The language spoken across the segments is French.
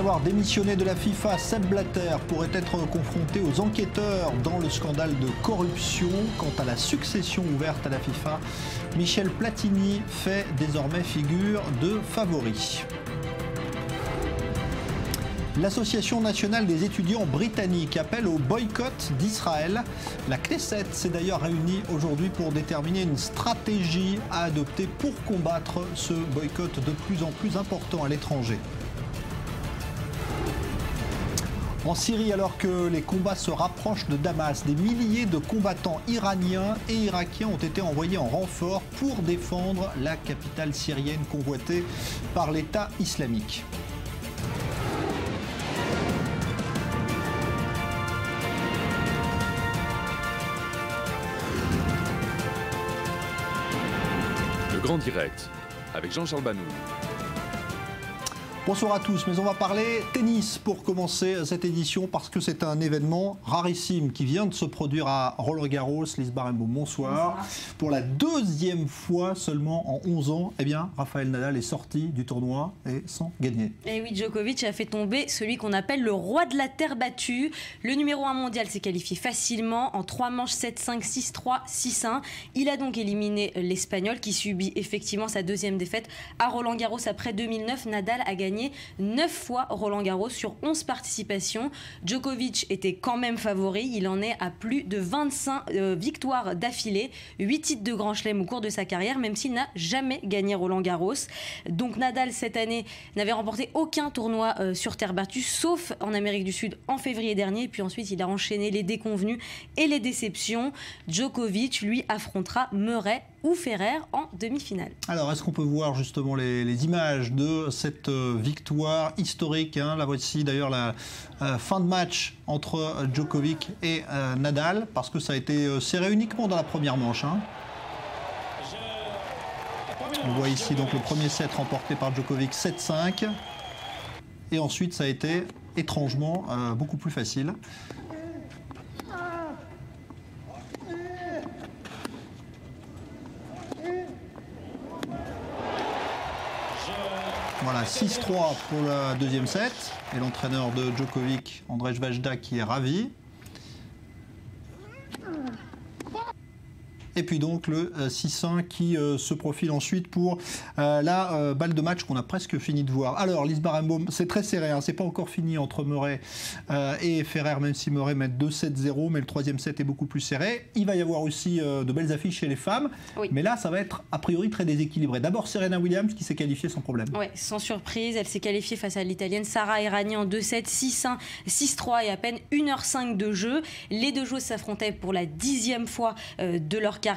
avoir démissionné de la FIFA, Sepp Blatter pourrait être confronté aux enquêteurs dans le scandale de corruption. Quant à la succession ouverte à la FIFA, Michel Platini fait désormais figure de favori. L'Association nationale des étudiants britanniques appelle au boycott d'Israël. La Knesset s'est d'ailleurs réunie aujourd'hui pour déterminer une stratégie à adopter pour combattre ce boycott de plus en plus important à l'étranger. En Syrie, alors que les combats se rapprochent de Damas, des milliers de combattants iraniens et irakiens ont été envoyés en renfort pour défendre la capitale syrienne convoitée par l'État islamique. Le Grand Direct, avec Jean-Charles Banou. Bonsoir à tous, mais on va parler tennis pour commencer cette édition parce que c'est un événement rarissime qui vient de se produire à Roland-Garros. Lise Barembaut, bonsoir. Pour la deuxième fois seulement en 11 ans, eh bien, Rafael Nadal est sorti du tournoi et sans gagner. Et oui, Djokovic a fait tomber celui qu'on appelle le roi de la terre battue. Le numéro 1 mondial s'est qualifié facilement en 3 manches 7-5, 6-3, 6-1. Il a donc éliminé l'Espagnol qui subit effectivement sa deuxième défaite à Roland-Garros après 2009. Nadal a gagné 9 fois Roland-Garros sur 11 participations. Djokovic était quand même favori. Il en est à plus de 25 victoires d'affilée, 8 titres de Grand Chelem au cours de sa carrière, même s'il n'a jamais gagné Roland-Garros. Donc Nadal, cette année, n'avait remporté aucun tournoi sur terre battue, sauf en Amérique du Sud en février dernier. Et puis ensuite, il a enchaîné les déconvenus et les déceptions. Djokovic, lui, affrontera Murray ou Federer en demi-finale. Alors, est-ce qu'on peut voir justement les images de cette victoire historique, hein? La voici d'ailleurs la fin de match entre Djokovic et Nadal, parce que ça a été serré uniquement dans la première manche. Hein. On voit ici donc le premier set remporté par Djokovic 7-5. Et ensuite, ça a été étrangement beaucoup plus facile. Voilà, 6-3 pour le deuxième set. Et l'entraîneur de Djokovic, Andrzej Wajda, qui est ravi. Et puis donc le 6-1 qui se profile ensuite pour la balle de match qu'on a presque fini de voir. Alors Lise Barembaut, c'est très serré, hein, c'est pas encore fini entre Murray et Federer, même si Murray met 2-7-0, mais le troisième set est beaucoup plus serré. Il va y avoir aussi de belles affiches chez les femmes, oui. Mais là ça va être a priori très déséquilibré. D'abord Serena Williams qui s'est qualifiée sans problème. Oui, sans surprise, elle s'est qualifiée face à l'Italienne Sara Errani en 2-7, 6-1, 6-3 et à peine 1h05 de jeu. Les deux joueuses s'affrontaient pour la 10e fois de leur carrière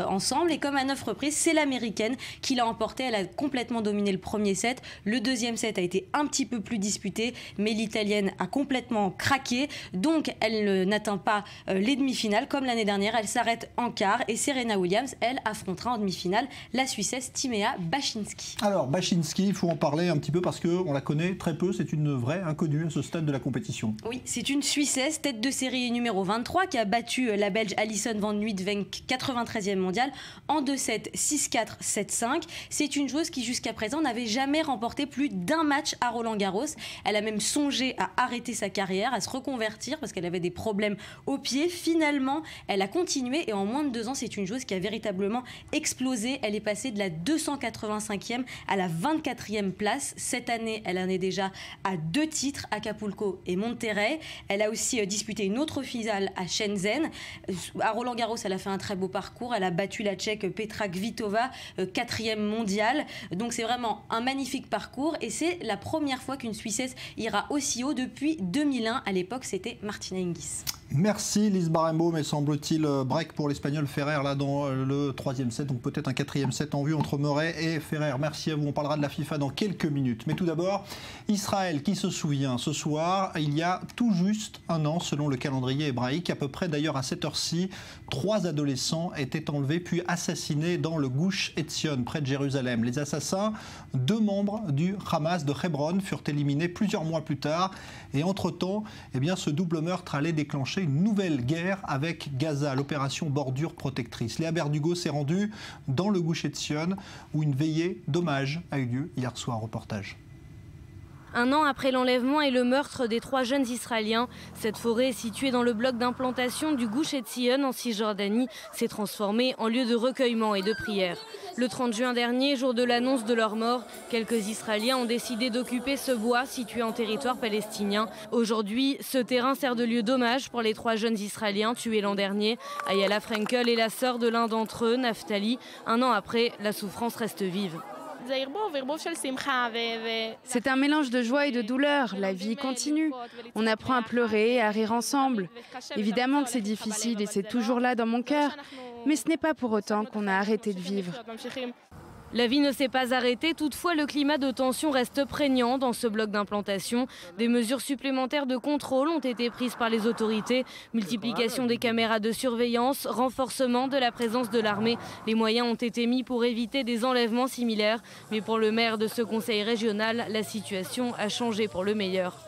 ensemble, et comme à 9 reprises, c'est l'américaine qui l'a emporté. Elle a complètement dominé le premier set. Le deuxième set a été un petit peu plus disputé, mais l'italienne a complètement craqué, donc elle n'atteint pas les demi-finales comme l'année dernière. Elle s'arrête en quart et Serena Williams, elle, affrontera en demi-finale la Suissesse Timea Bacsinszky. Alors Bacsinszky, il faut en parler un petit peu parce qu'on la connaît très peu, c'est une vraie inconnue à ce stade de la compétition. Oui, c'est une Suissesse, tête de série numéro 23, qui a battu la Belge Alison van Uytvanck, 93e mondiale, en 2-7, 6-4, 7-5. C'est une joueuse qui jusqu'à présent n'avait jamais remporté plus d'un match à Roland-Garros. Elle a même songé à arrêter sa carrière, à se reconvertir parce qu'elle avait des problèmes au pied. Finalement, elle a continué et en moins de 2 ans, c'est une joueuse qui a véritablement explosé. Elle est passée de la 285e à la 24e place. Cette année, elle en est déjà à 2 titres, Acapulco et Monterrey. Elle a aussi disputé une autre finale à Shenzhen. À Roland-Garros, elle a fait un très beau parcours. Elle a battu la Tchèque Petra Kvitova, 4e mondiale. Donc c'est vraiment un magnifique parcours et c'est la première fois qu'une Suissesse ira aussi haut depuis 2001. À l'époque, c'était Martina Hingis. Merci Lise Barembaut, mais semble-t-il break pour l'Espagnol Ferrer là dans le troisième set, donc peut-être un 4e set en vue entre Murray et Ferrer. Merci à vous, on parlera de la FIFA dans quelques minutes. Mais tout d'abord, Israël qui se souvient ce soir, il y a tout juste un an selon le calendrier hébraïque, à peu près d'ailleurs à cette heure-ci, 3 adolescents étaient enlevés puis assassinés dans le Gush Etzion près de Jérusalem. Les assassins, 2 membres du Hamas de Hebron, furent éliminés plusieurs mois plus tard et entre-temps, eh bien, ce double meurtre allait déclencher une nouvelle guerre avec Gaza, l'opération Bordure Protectrice. Léa Berdugo s'est rendue dans le Gush Etzion où une veillée d'hommage a eu lieu hier soir. Reportage. Un an après l'enlèvement et le meurtre des 3 jeunes Israéliens, cette forêt située dans le bloc d'implantation du Gush Etzion en Cisjordanie s'est transformée en lieu de recueillement et de prière. Le 30 juin dernier, jour de l'annonce de leur mort, quelques Israéliens ont décidé d'occuper ce bois situé en territoire palestinien. Aujourd'hui, ce terrain sert de lieu d'hommage pour les 3 jeunes Israéliens tués l'an dernier. Ayala Frenkel est la sœur de l'un d'entre eux, Naftali. Un an après, la souffrance reste vive. C'est un mélange de joie et de douleur. La vie continue. On apprend à pleurer et à rire ensemble. Évidemment que c'est difficile et c'est toujours là dans mon cœur. Mais ce n'est pas pour autant qu'on a arrêté de vivre. La vie ne s'est pas arrêtée, toutefois le climat de tension reste prégnant dans ce bloc d'implantation. Des mesures supplémentaires de contrôle ont été prises par les autorités. Multiplication des caméras de surveillance, renforcement de la présence de l'armée. Les moyens ont été mis pour éviter des enlèvements similaires. Mais pour le maire de ce conseil régional, la situation a changé pour le meilleur.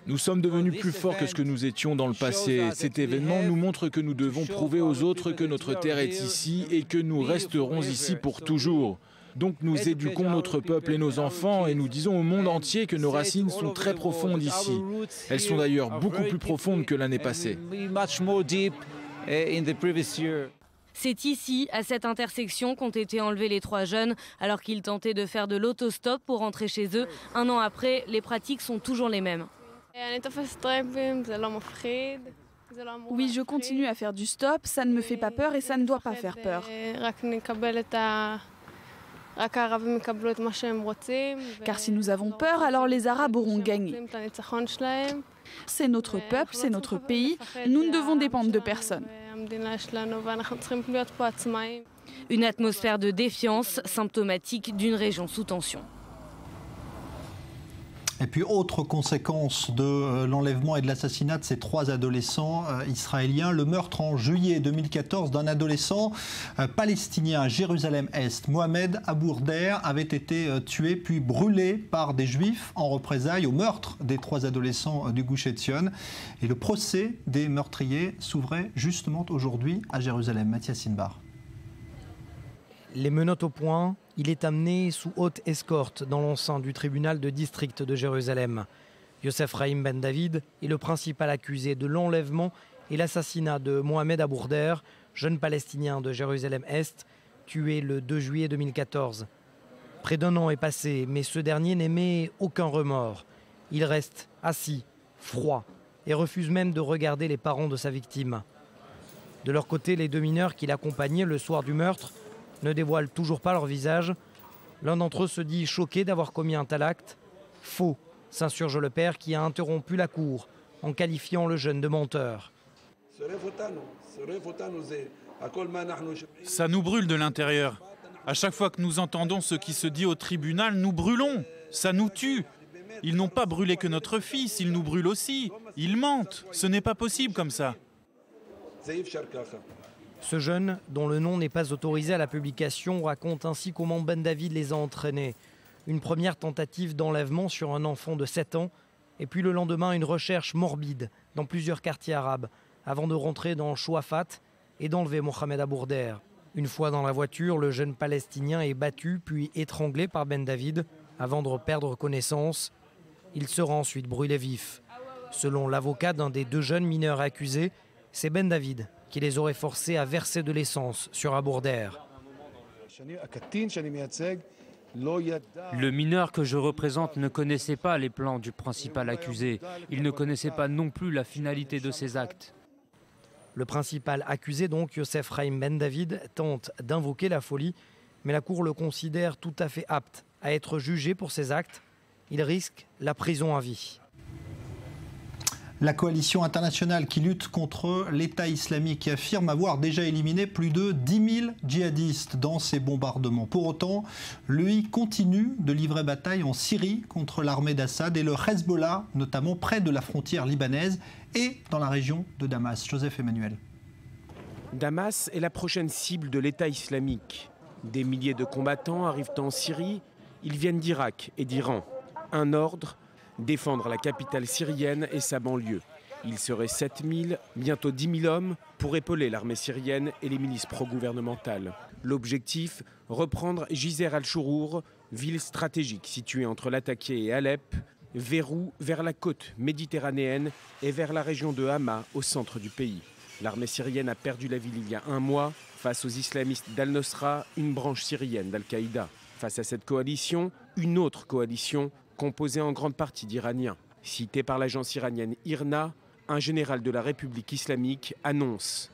Nous sommes devenus plus forts que ce que nous étions dans le passé. Cet événement nous montre que nous devons prouver aux autres que notre terre est ici et que nous resterons ici pour toujours. Donc nous éduquons notre peuple et nos enfants et nous disons au monde entier que nos racines sont très profondes ici. Elles sont d'ailleurs beaucoup plus profondes que l'année passée. C'est ici, à cette intersection, qu'ont été enlevés les 3 jeunes, alors qu'ils tentaient de faire de l'autostop pour rentrer chez eux. Un an après, les pratiques sont toujours les mêmes. Oui, je continue à faire du stop, ça ne me fait pas peur et ça ne doit pas faire peur. Car si nous avons peur, alors les Arabes auront gagné. C'est notre peuple, c'est notre pays, nous ne devons dépendre de personne. Une atmosphère de défiance symptomatique d'une région sous tension. Et puis, autre conséquence de l'enlèvement et de l'assassinat de ces 3 adolescents israéliens, le meurtre en juillet 2014 d'un adolescent palestinien à Jérusalem-Est. Mohamed Abourder avait été tué puis brûlé par des juifs en représailles au meurtre des 3 adolescents du Gush Etzion. Et le procès des meurtriers s'ouvrait justement aujourd'hui à Jérusalem. Mathias Inbar. Les menottes au poing, il est amené sous haute escorte dans l'enceinte du tribunal de district de Jérusalem. Youssef Rahim Ben David est le principal accusé de l'enlèvement et l'assassinat de Mohamed Abourder, jeune palestinien de Jérusalem-Est, tué le 2 juillet 2014. Près d'1 an est passé, mais ce dernier n'émet aucun remords. Il reste assis, froid, et refuse même de regarder les parents de sa victime. De leur côté, les 2 mineurs qui l'accompagnaient le soir du meurtre ne dévoilent toujours pas leur visage. L'un d'entre eux se dit choqué d'avoir commis un tel acte. Faux, s'insurge le père qui a interrompu la cour en qualifiant le jeune de menteur. Ça nous brûle de l'intérieur. À chaque fois que nous entendons ce qui se dit au tribunal, nous brûlons. Ça nous tue. Ils n'ont pas brûlé que notre fils, ils nous brûlent aussi. Ils mentent. Ce n'est pas possible comme ça. Ce jeune, dont le nom n'est pas autorisé à la publication, raconte ainsi comment Ben David les a entraînés. Une première tentative d'enlèvement sur un enfant de 7 ans, et puis le lendemain une recherche morbide dans plusieurs quartiers arabes, avant de rentrer dans Chouafat et d'enlever Mohamed Abourder. Une fois dans la voiture, le jeune Palestinien est battu puis étranglé par Ben David avant de perdre connaissance. Il sera ensuite brûlé vif. Selon l'avocat d'un des 2 jeunes mineurs accusés, c'est Ben David qui les aurait forcés à verser de l'essence sur Abourder. Le mineur que je représente ne connaissait pas les plans du principal accusé. Il ne connaissait pas non plus la finalité de ses actes. Le principal accusé, donc Youssef Rahim Ben David, tente d'invoquer la folie, mais la Cour le considère tout à fait apte à être jugé pour ses actes. Il risque la prison à vie. La coalition internationale qui lutte contre l'État islamique affirme avoir déjà éliminé plus de 10 000 djihadistes dans ces bombardements. Pour autant, lui continue de livrer bataille en Syrie contre l'armée d'Assad et le Hezbollah, notamment près de la frontière libanaise et dans la région de Damas. Joseph Emmanuel. Damas est la prochaine cible de l'État islamique. Des milliers de combattants arrivent en Syrie. Ils viennent d'Irak et d'Iran. Un ordre: défendre la capitale syrienne et sa banlieue. Il serait 7 000, bientôt 10 000 hommes pour épauler l'armée syrienne et les milices pro-gouvernementales. L'objectif, reprendre Jizr al-Shourour, Ville stratégique située entre Latakia et Alep, verrou vers la côte méditerranéenne et vers la région de Hama au centre du pays. L'armée syrienne a perdu la ville il y a un mois face aux islamistes d'Al-Nosra, une branche syrienne d'Al-Qaïda. Face à cette coalition, une autre coalition composée en grande partie d'Iraniens. Cité par l'agence iranienne IRNA, un général de la République islamique annonce: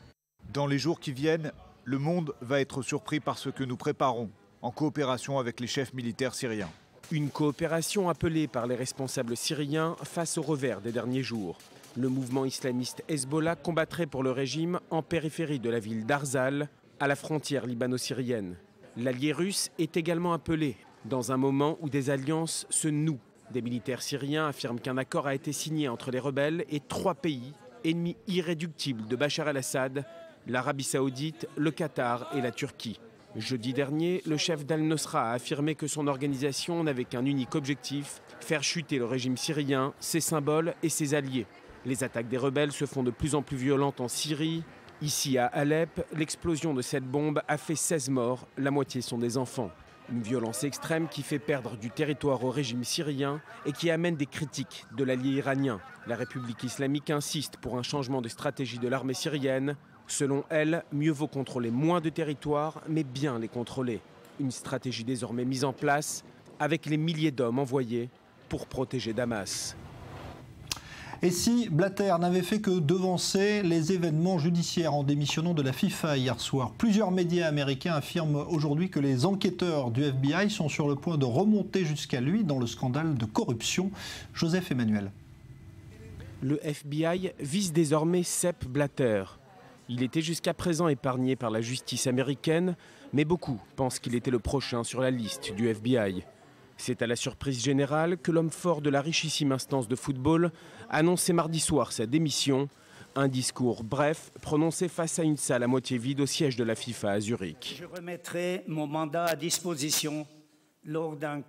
dans les jours qui viennent, le monde va être surpris par ce que nous préparons, en coopération avec les chefs militaires syriens. Une coopération appelée par les responsables syriens face au revers des derniers jours. Le mouvement islamiste Hezbollah combattrait pour le régime en périphérie de la ville d'Arzal, à la frontière libano-syrienne. L'allié russe est également appelé, dans un moment où des alliances se nouent. Des militaires syriens affirment qu'un accord a été signé entre les rebelles et 3 pays, ennemis irréductibles de Bachar el-Assad, l'Arabie saoudite, le Qatar et la Turquie. Jeudi dernier, le chef d'Al-Nosra a affirmé que son organisation n'avait qu'un unique objectif, faire chuter le régime syrien, ses symboles et ses alliés. Les attaques des rebelles se font de plus en plus violentes en Syrie. Ici à Alep, l'explosion de cette bombe a fait 16 morts, la moitié sont des enfants. Une violence extrême qui fait perdre du territoire au régime syrien et qui amène des critiques de l'allié iranien. La République islamique insiste pour un changement de stratégie de l'armée syrienne. Selon elle, mieux vaut contrôler moins de territoires, mais bien les contrôler. Une stratégie désormais mise en place avec les milliers d'hommes envoyés pour protéger Damas. Et si Blatter n'avait fait que devancer les événements judiciaires en démissionnant de la FIFA hier soir? Plusieurs médias américains affirment aujourd'hui que les enquêteurs du FBI sont sur le point de remonter jusqu'à lui dans le scandale de corruption. Joseph Emmanuel. Le FBI vise désormais Sepp Blatter. Il était jusqu'à présent épargné par la justice américaine, mais beaucoup pensent qu'il était le prochain sur la liste du FBI. C'est à la surprise générale que l'homme fort de la richissime instance de football annonçait mardi soir sa démission. Un discours bref prononcé face à une salle à moitié vide au siège de la FIFA à Zurich. Je remettrai mon mandat à disposition lors d'un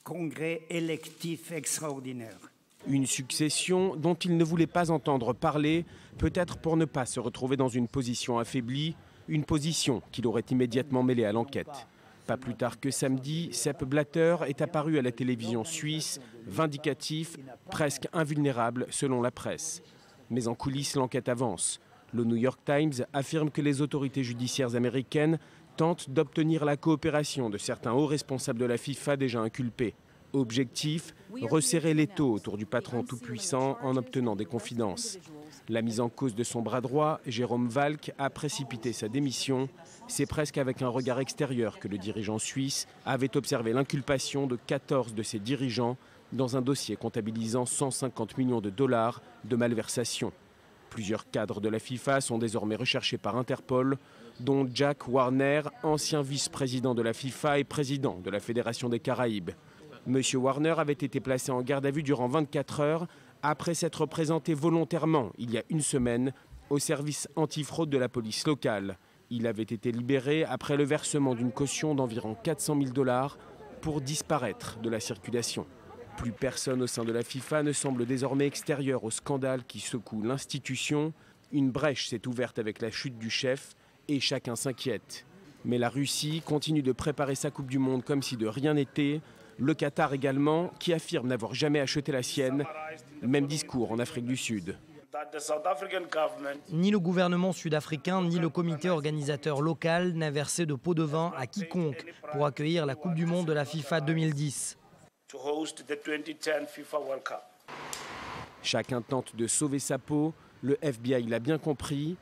congrès électif extraordinaire. Une succession dont il ne voulait pas entendre parler, peut-être pour ne pas se retrouver dans une position affaiblie, une position qu'il aurait immédiatement mêlée à l'enquête. Pas plus tard que samedi, Sepp Blatter est apparu à la télévision suisse, vindicatif, presque invulnérable selon la presse. Mais en coulisses, l'enquête avance. Le New York Times affirme que les autorités judiciaires américaines tentent d'obtenir la coopération de certains hauts responsables de la FIFA déjà inculpés. Objectif, resserrer l'étau autour du patron tout-puissant en obtenant des confidences. La mise en cause de son bras droit, Jérôme Valk, a précipité sa démission. C'est presque avec un regard extérieur que le dirigeant suisse avait observé l'inculpation de 14 de ses dirigeants dans un dossier comptabilisant 150 millions de dollars de malversation. Plusieurs cadres de la FIFA sont désormais recherchés par Interpol, dont Jack Warner, ancien vice-président de la FIFA et président de la Fédération des Caraïbes. Monsieur Warner avait été placé en garde à vue durant 24 heures après s'être présenté volontairement, il y a une semaine, au service antifraude de la police locale. Il avait été libéré après le versement d'une caution d'environ 400 000 dollars pour disparaître de la circulation. Plus personne au sein de la FIFA ne semble désormais extérieur au scandale qui secoue l'institution. Une brèche s'est ouverte avec la chute du chef et chacun s'inquiète. Mais la Russie continue de préparer sa Coupe du Monde comme si de rien n'était. Le Qatar également, qui affirme n'avoir jamais acheté la sienne. Même discours en Afrique du Sud. Ni le gouvernement sud-africain, ni le comité organisateur local n'a versé de pot de vin à quiconque pour accueillir la Coupe du Monde de la FIFA 2010. Chacun tente de sauver sa peau. Le FBI l'a bien compris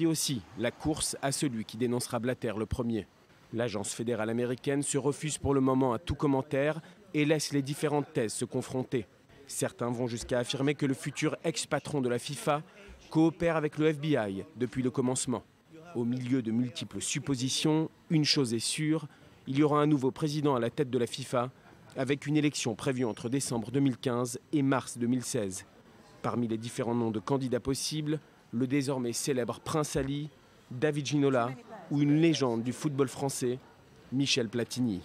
aussi la course à celui qui dénoncera Blatter le premier. L'agence fédérale américaine se refuse pour le moment à tout commentaire et laisse les différentes thèses se confronter. Certains vont jusqu'à affirmer que le futur ex-patron de la FIFA coopère avec le FBI depuis le commencement. Au milieu de multiples suppositions, une chose est sûre, il y aura un nouveau président à la tête de la FIFA avec une élection prévue entre décembre 2015 et mars 2016. Parmi les différents noms de candidats possibles, le désormais célèbre Prince Ali, David Ginola ou une légende du football français, Michel Platini.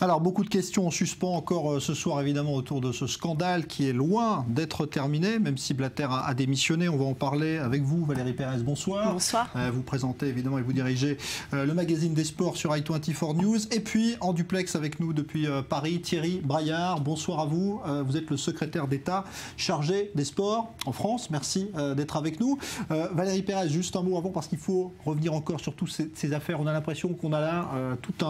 Alors, beaucoup de questions en suspens encore ce soir, évidemment, autour de ce scandale qui est loin d'être terminé, même si Blatter a démissionné. On va en parler avec vous, Valérie Pérez. Bonsoir. Bonsoir. Vous présentez, évidemment, et vous dirigez le magazine des sports sur i24 News. Et puis, en duplex avec nous depuis Paris, Thierry Braillard. Bonsoir à vous. Vous êtes le secrétaire d'État chargé des sports en France. Merci d'être avec nous. Valérie Pérez, juste un mot avant, parce qu'il faut revenir encore sur toutes ces affaires. On a l'impression qu'on a là toute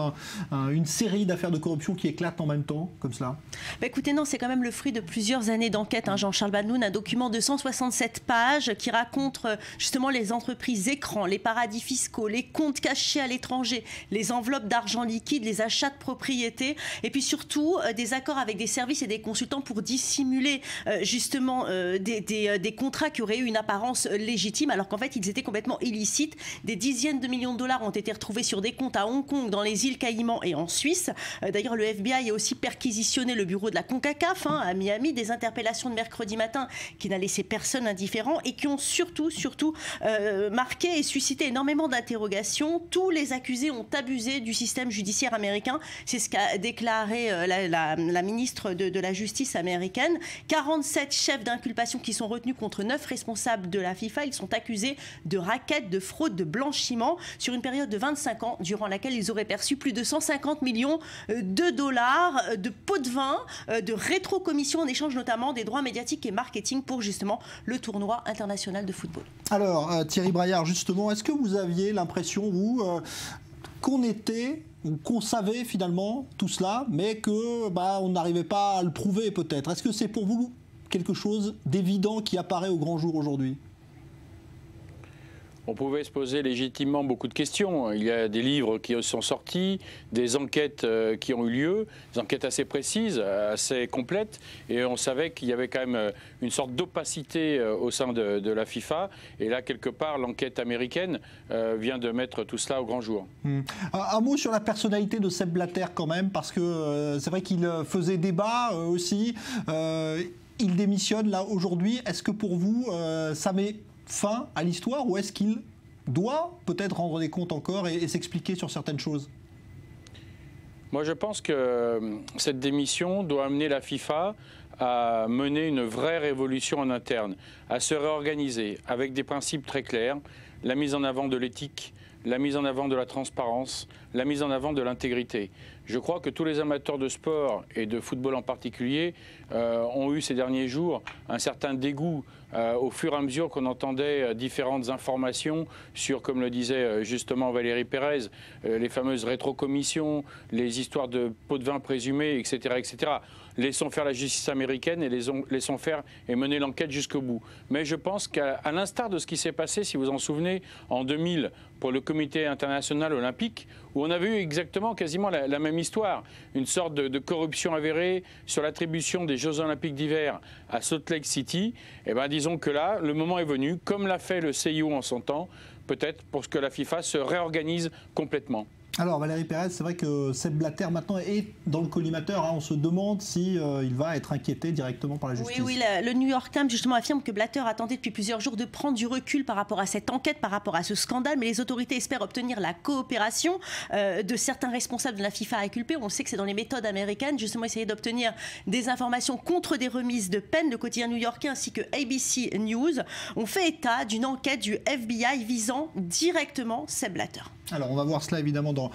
une série d'affaires de corruption qui éclatent en même temps, comme cela. Bah écoutez, non, c'est quand même le fruit de plusieurs années d'enquête. Jean-Charles Banoun, un document de 167 pages qui raconte justement les entreprises écrans, les paradis fiscaux, les comptes cachés à l'étranger, les enveloppes d'argent liquide, les achats de propriétés, et puis surtout des accords avec des services et des consultants pour dissimuler justement des contrats qui auraient eu une apparence légitime, alors qu'en fait ils étaient complètement illicites. Des dizaines de millions de dollars ont été retrouvés sur des comptes à Hong Kong, dans les îles Caïmans et en Suisse. D'ailleurs, le FBI a aussi perquisitionné le bureau de la CONCACAF à Miami, des interpellations de mercredi matin qui n'a laissé personne indifférent et qui ont surtout marqué et suscité énormément d'interrogations. Tous les accusés ont abusé du système judiciaire américain. C'est ce qu'a déclaré la ministre de la Justice américaine. 47 chefs d'inculpation qui sont retenus contre 9 responsables de la FIFA. Ils sont accusés de racket, de fraude, de blanchiment sur une période de 25 ans durant laquelle ils auraient perçu plus de 150 millions de dollars, de pots de vin, de rétrocommissions en échange notamment des droits médiatiques et marketing pour justement le tournoi international de football. Alors Thierry Braillard, justement, est-ce que vous aviez l'impression, vous, qu'on savait finalement tout cela, mais que on n'arrivait pas à le prouver peut-être? Est-ce que c'est pour vous quelque chose d'évident qui apparaît au grand jour aujourd'hui? On pouvait se poser légitimement beaucoup de questions. Il y a des livres qui sont sortis, des enquêtes qui ont eu lieu, des enquêtes assez précises, assez complètes, et on savait qu'il y avait quand même une sorte d'opacité au sein de la FIFA. Et là, quelque part, l'enquête américaine vient de mettre tout cela au grand jour. Un mot sur la personnalité de Sepp Blatter quand même, parce que c'est vrai qu'il faisait débat aussi. Il démissionne là aujourd'hui. Est-ce que pour vous, ça met fin à l'histoire, ou est-ce qu'il doit peut-être rendre des comptes encore et s'expliquer sur certaines choses? Moi, je pense que cette démission doit amener la FIFA à mener une vraie révolution en interne, à se réorganiser avec des principes très clairs, la mise en avant de l'éthique, la mise en avant de la transparence, la mise en avant de l'intégrité. Je crois que tous les amateurs de sport, et de football en particulier, ont eu ces derniers jours un certain dégoût au fur et à mesure qu'on entendait différentes informations sur, comme le disait justement Valérie Pérez, les fameuses rétrocommissions, les histoires de pots de vin présumés, etc., etc. Laissons faire la justice américaine et laissons faire et mener l'enquête jusqu'au bout. Mais je pense qu'à l'instar de ce qui s'est passé, si vous en souvenez, en 2000 pour le comité international olympique, où on avait eu exactement quasiment la même histoire, une sorte de corruption avérée sur l'attribution des Jeux olympiques d'hiver à Salt Lake City. Et bien disons que là, le moment est venu, comme l'a fait le CIO en son temps, peut-être pour que la FIFA se réorganise complètement. Alors Valérie Pérez, c'est vrai que Sepp Blatter maintenant est dans le collimateur. On se demande si il va être inquiété directement par la justice. Oui, le New York Times justement affirme que Blatter a tenté depuis plusieurs jours de prendre du recul par rapport à cette enquête, par rapport à ce scandale, mais les autorités espèrent obtenir la coopération de certains responsables de la FIFA inculpés. On sait que c'est dans les méthodes américaines, justement essayer d'obtenir des informations contre des remises de peine. Le quotidien new-yorkais ainsi que ABC News ont fait état d'une enquête du FBI visant directement Sepp Blatter. Alors on va voir cela évidemment dans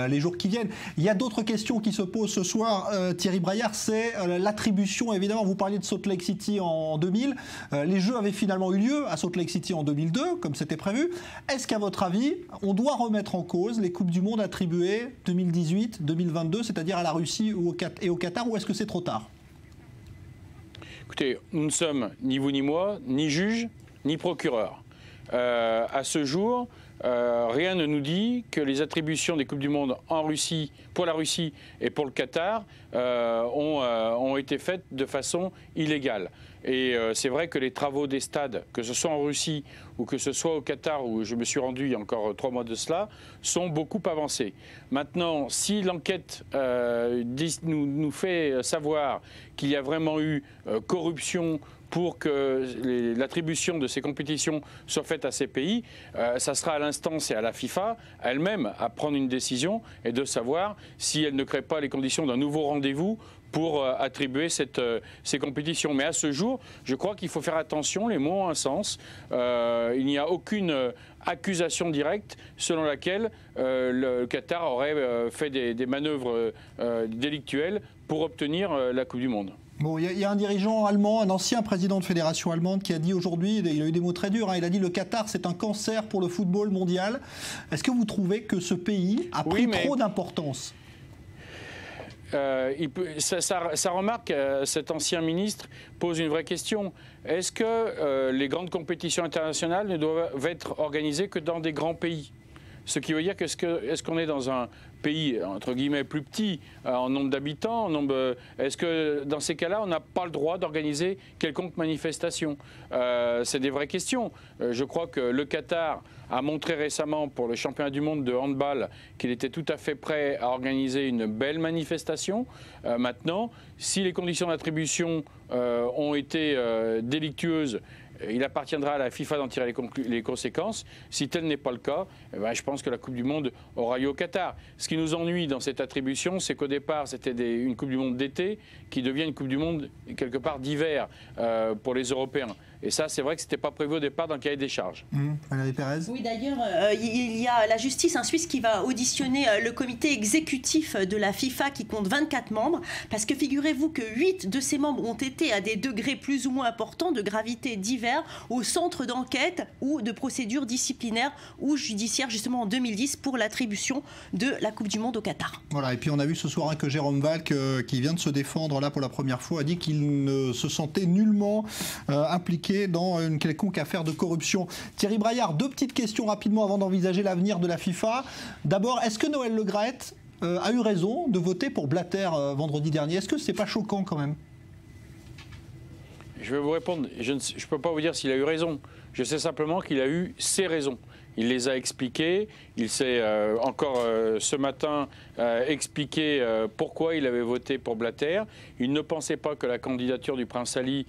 les jours qui viennent. Il y a d'autres questions qui se posent ce soir, Thierry Braillard, c'est l'attribution. Évidemment, vous parliez de Salt Lake City en 2000. Les Jeux avaient finalement eu lieu à Salt Lake City en 2002, comme c'était prévu. Est-ce qu'à votre avis, on doit remettre en cause les Coupes du Monde attribuées 2018, 2022, c'est-à-dire à la Russie et au Qatar, ou est-ce que c'est trop tard? Écoutez, nous ne sommes ni vous ni moi, ni juge, ni procureur. À ce jour, rien ne nous dit que les attributions des Coupes du Monde en Russie, pour la Russie et pour le Qatar ont été faites de façon illégale. Et c'est vrai que les travaux des stades, que ce soit en Russie ou que ce soit au Qatar, où je me suis rendu il y a encore 3 mois de cela, sont beaucoup avancés. Maintenant, si l'enquête nous fait savoir qu'il y a vraiment eu corruption pour que l'attribution de ces compétitions soit faite à ces pays, ça sera à l'instance et à la FIFA elle-même à prendre une décision et de savoir si elle ne crée pas les conditions d'un nouveau rendez-vous pour attribuer ces compétitions. Mais à ce jour, je crois qu'il faut faire attention, les mots ont un sens. Il n'y a aucune accusation directe selon laquelle le Qatar aurait fait des manœuvres délictuelles pour obtenir la Coupe du Monde. Bon, il y a un dirigeant allemand, un ancien président de fédération allemande qui a dit aujourd'hui, il a eu des mots très durs, hein, il a dit le Qatar c'est un cancer pour le football mondial. Est-ce que vous trouvez que ce pays a pris trop d'importance ? Sa remarque, cet ancien ministre, pose une vraie question. Est-ce que les grandes compétitions internationales ne doivent être organisées que dans des grands pays ? Ce qui veut dire est-ce qu'on est dans un pays, entre guillemets, plus petit en nombre d'habitants, est-ce que dans ces cas-là, on n'a pas le droit d'organiser quelconque manifestation? C'est des vraies questions. Je crois que le Qatar a montré récemment pour le championnat du monde de handball qu'il était tout à fait prêt à organiser une belle manifestation. Maintenant, si les conditions d'attribution ont été délictueuses, il appartiendra à la FIFA d'en tirer les conséquences. Si tel n'est pas le cas, je pense que la Coupe du Monde aura lieu au Qatar. Ce qui nous ennuie dans cette attribution, c'est qu'au départ, c'était une Coupe du Monde d'été qui devient une Coupe du Monde quelque part d'hiver pour les Européens. Et ça, c'est vrai que ce n'était pas prévu au départ dans le cahier des charges. Valérie Pérez. Oui, d'ailleurs, il y a la justice suisse qui va auditionner le comité exécutif de la FIFA qui compte 24 membres. Parce que figurez-vous que 8 de ces membres ont été à des degrés plus ou moins importants de gravité divers au centre d'enquête ou de procédures disciplinaires ou judiciaires justement en 2010 pour l'attribution de la Coupe du Monde au Qatar. Voilà, et puis on a vu ce soir que Jérôme Valk, qui vient de se défendre là pour la première fois, a dit qu'il ne se sentait nullement impliqué dans une quelconque affaire de corruption. Thierry Braillard, 2 petites questions rapidement avant d'envisager l'avenir de la FIFA. D'abord, est-ce que Noël Le Graët a eu raison de voter pour Blatter vendredi dernier? Est-ce que c'est pas choquant quand même? Je vais vous répondre. Je ne peux pas vous dire s'il a eu raison. Je sais simplement qu'il a eu ses raisons. Il les a expliquées. Il s'est encore ce matin expliqué pourquoi il avait voté pour Blatter. Il ne pensait pas que la candidature du prince Ali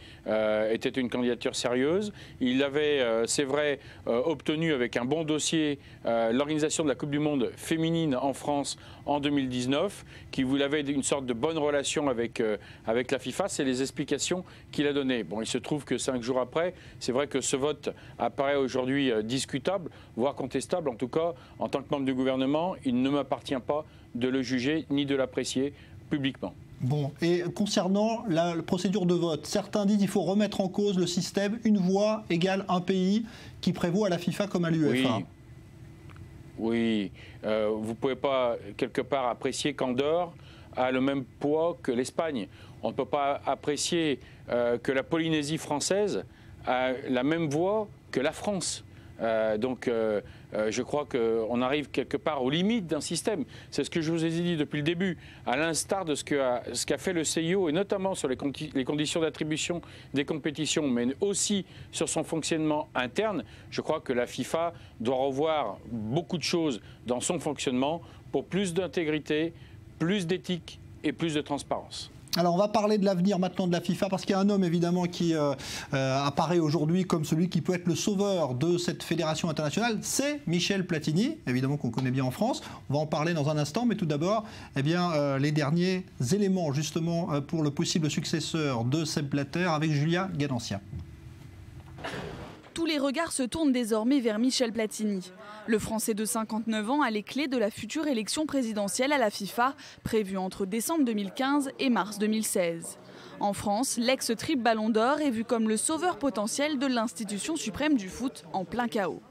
était une candidature sérieuse. Il avait, c'est vrai, obtenu avec un bon dossier l'organisation de la Coupe du Monde féminine en France en 2019, qui avait une sorte de bonne relation avec la FIFA. C'est les explications qu'il a données. Bon, il se trouve que 5 jours après, c'est vrai que ce vote apparaît aujourd'hui discutable, voire contestable. En tout cas, en tant que membre du gouvernement, il ne m'appartient pas de le juger ni de l'apprécier publiquement. Bon, et concernant la procédure de vote, certains disent qu'il faut remettre en cause le système une voix égale un pays qui prévaut à la FIFA comme à l'UEFA. Oui, vous ne pouvez pas quelque part apprécier qu'Andorre a le même poids que l'Espagne. On ne peut pas apprécier que la Polynésie française a la même voix que la France. Je crois qu'on arrive quelque part aux limites d'un système. C'est ce que je vous ai dit depuis le début, à l'instar de ce qu'a fait le CIO, et notamment sur les conditions d'attribution des compétitions, mais aussi sur son fonctionnement interne. Je crois que la FIFA doit revoir beaucoup de choses dans son fonctionnement pour plus d'intégrité, plus d'éthique et plus de transparence. Alors on va parler de l'avenir maintenant de la FIFA parce qu'il y a un homme évidemment qui apparaît aujourd'hui comme celui qui peut être le sauveur de cette fédération internationale, c'est Michel Platini, évidemment qu'on connaît bien en France. On va en parler dans un instant, mais tout d'abord, les derniers éléments justement pour le possible successeur de Sepp Blatter avec Julia Ganancia. Tous les regards se tournent désormais vers Michel Platini. Le Français de 59 ans a les clés de la future élection présidentielle à la FIFA, prévue entre décembre 2015 et mars 2016. En France, l'ex-triple Ballon d'Or est vu comme le sauveur potentiel de l'institution suprême du foot en plein chaos.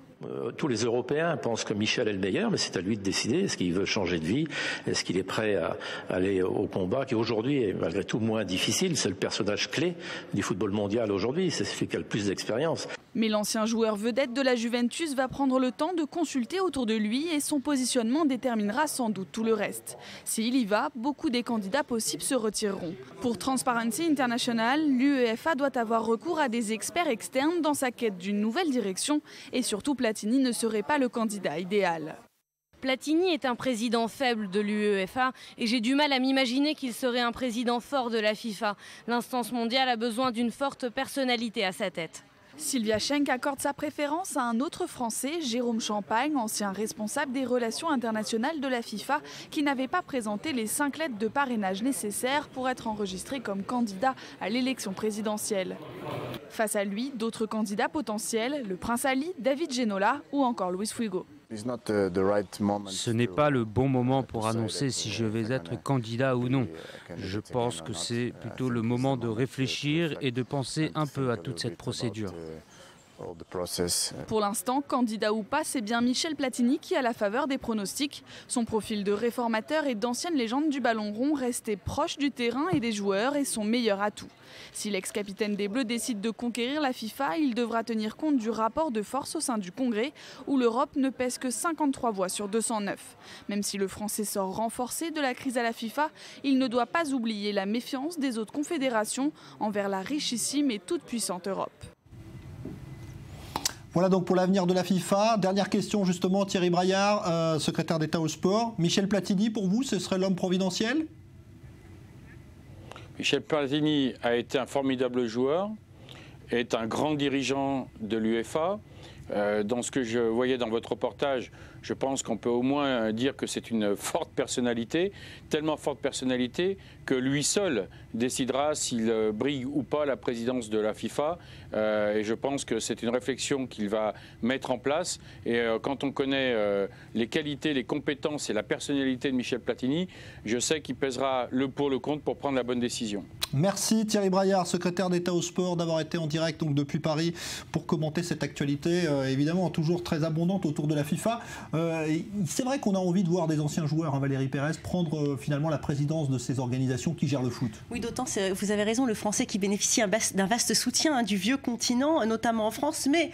Tous les Européens pensent que Michel est le meilleur, mais c'est à lui de décider. Est-ce qu'il veut changer de vie? Est-ce qu'il est prêt à aller au combat, qui aujourd'hui est malgré tout moins difficile? C'est le personnage clé du football mondial aujourd'hui. C'est celui qui a le plus d'expérience. Mais l'ancien joueur vedette de la Juventus va prendre le temps de consulter autour de lui et son positionnement déterminera sans doute tout le reste. S'il y va, beaucoup des candidats possibles se retireront. Pour Transparency International, l'UEFA doit avoir recours à des experts externes dans sa quête d'une nouvelle direction et surtout Platini ne serait pas le candidat idéal. Platini est un président faible de l'UEFA et j'ai du mal à m'imaginer qu'il serait un président fort de la FIFA. L'instance mondiale a besoin d'une forte personnalité à sa tête. Sylvia Schenk accorde sa préférence à un autre Français, Jérôme Champagne, ancien responsable des relations internationales de la FIFA, qui n'avait pas présenté les 5 lettres de parrainage nécessaires pour être enregistré comme candidat à l'élection présidentielle. Face à lui, d'autres candidats potentiels, le prince Ali, David Ginola ou encore Luis Figo. Ce n'est pas le bon moment pour annoncer si je vais être candidat ou non. Je pense que c'est plutôt le moment de réfléchir et de penser un peu à toute cette procédure. Pour l'instant, candidat ou pas, c'est bien Michel Platini qui a la faveur des pronostics. Son profil de réformateur et d'ancienne légende du ballon rond restait proche du terrain et des joueurs est son meilleur atout. Si l'ex-capitaine des Bleus décide de conquérir la FIFA, il devra tenir compte du rapport de force au sein du Congrès, où l'Europe ne pèse que 53 voix sur 209. Même si le Français sort renforcé de la crise à la FIFA, il ne doit pas oublier la méfiance des autres confédérations envers la richissime et toute puissante Europe. Voilà donc pour l'avenir de la FIFA. Dernière question justement, Thierry Braillard, secrétaire d'État au sport. Michel Platini, pour vous, ce serait l'homme providentiel ? Michel Platini a été un formidable joueur, est un grand dirigeant de l'UEFA. Dans ce que je voyais dans votre reportage, je pense qu'on peut au moins dire que c'est une forte personnalité, tellement forte personnalité que lui seul décidera s'il brigue ou pas la présidence de la FIFA. Et je pense que c'est une réflexion qu'il va mettre en place. Et quand on connaît les qualités, les compétences et la personnalité de Michel Platini, je sais qu'il pèsera le pour le contre pour prendre la bonne décision. Merci Thierry Braillard, secrétaire d'État au sport, d'avoir été en direct donc, depuis Paris pour commenter cette actualité évidemment toujours très abondante autour de la FIFA. C'est vrai qu'on a envie de voir des anciens joueurs, hein, Valérie Pérez, prendre finalement la présidence de ces organisations qui gèrent le foot. Oui, d'autant, vous avez raison, le Français qui bénéficie d'un vaste soutien du vieux continent, notamment en France, mais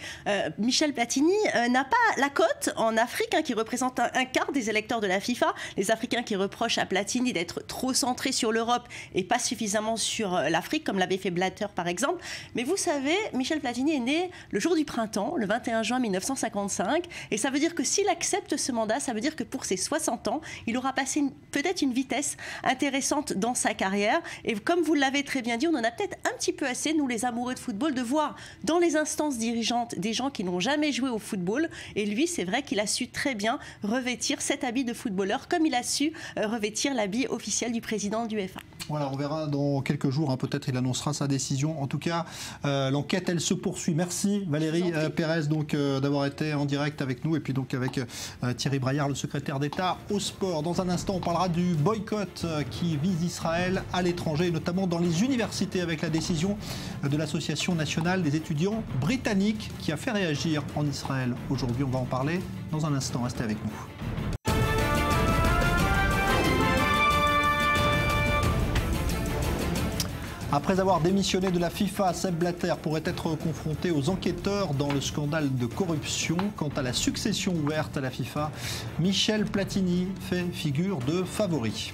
Michel Platini n'a pas la cote en Afrique, hein, qui représente un quart des électeurs de la FIFA. Les Africains qui reprochent à Platini d'être trop centré sur l'Europe et pas suffisamment sur l'Afrique, comme l'avait fait Blatter par exemple. Mais vous savez, Michel Platini est né le jour du printemps, le 21 juin 1955, et ça veut dire que s'il accepte ce mandat, ça veut dire que pour ses 60 ans, il aura passé peut-être une vitesse intéressante dans sa carrière. Et comme vous l'avez très bien dit, on en a peut-être un petit peu assez, nous les amoureux de football, de voir dans les instances dirigeantes des gens qui n'ont jamais joué au football. Et lui, c'est vrai qu'il a su très bien revêtir cet habit de footballeur, comme il a su revêtir l'habit officiel du président de l'UEFA. Voilà, on verra dans quelques jours, hein, peut-être il annoncera sa décision. En tout cas, l'enquête, elle se poursuit. Merci Valérie Pérez donc d'avoir été en direct avec nous et puis donc avec Thierry Braillard, le secrétaire d'État au sport. Dans un instant, on parlera du boycott qui vise Israël à l'étranger, et notamment dans les universités, avec la décision de l'Association nationale des étudiants britanniques qui a fait réagir en Israël aujourd'hui. On va en parler dans un instant. Restez avec nous. Après avoir démissionné de la FIFA, Sepp Blatter pourrait être confronté aux enquêteurs dans le scandale de corruption. Quant à la succession ouverte à la FIFA, Michel Platini fait figure de favori.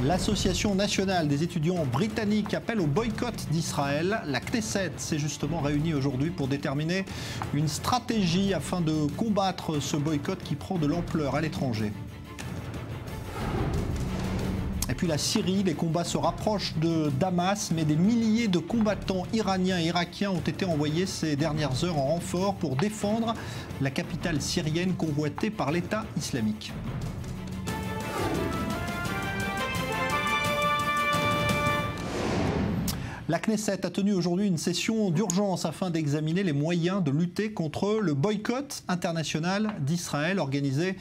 L'Association nationale des étudiants britanniques appelle au boycott d'Israël. La Knesset s'est justement réunie aujourd'hui pour déterminer une stratégie afin de combattre ce boycott qui prend de l'ampleur à l'étranger. Et puis la Syrie, les combats se rapprochent de Damas, mais des milliers de combattants iraniens et irakiens ont été envoyés ces dernières heures en renfort pour défendre la capitale syrienne convoitée par l'État islamique. La Knesset a tenu aujourd'hui une session d'urgence afin d'examiner les moyens de lutter contre le boycott international d'Israël organisé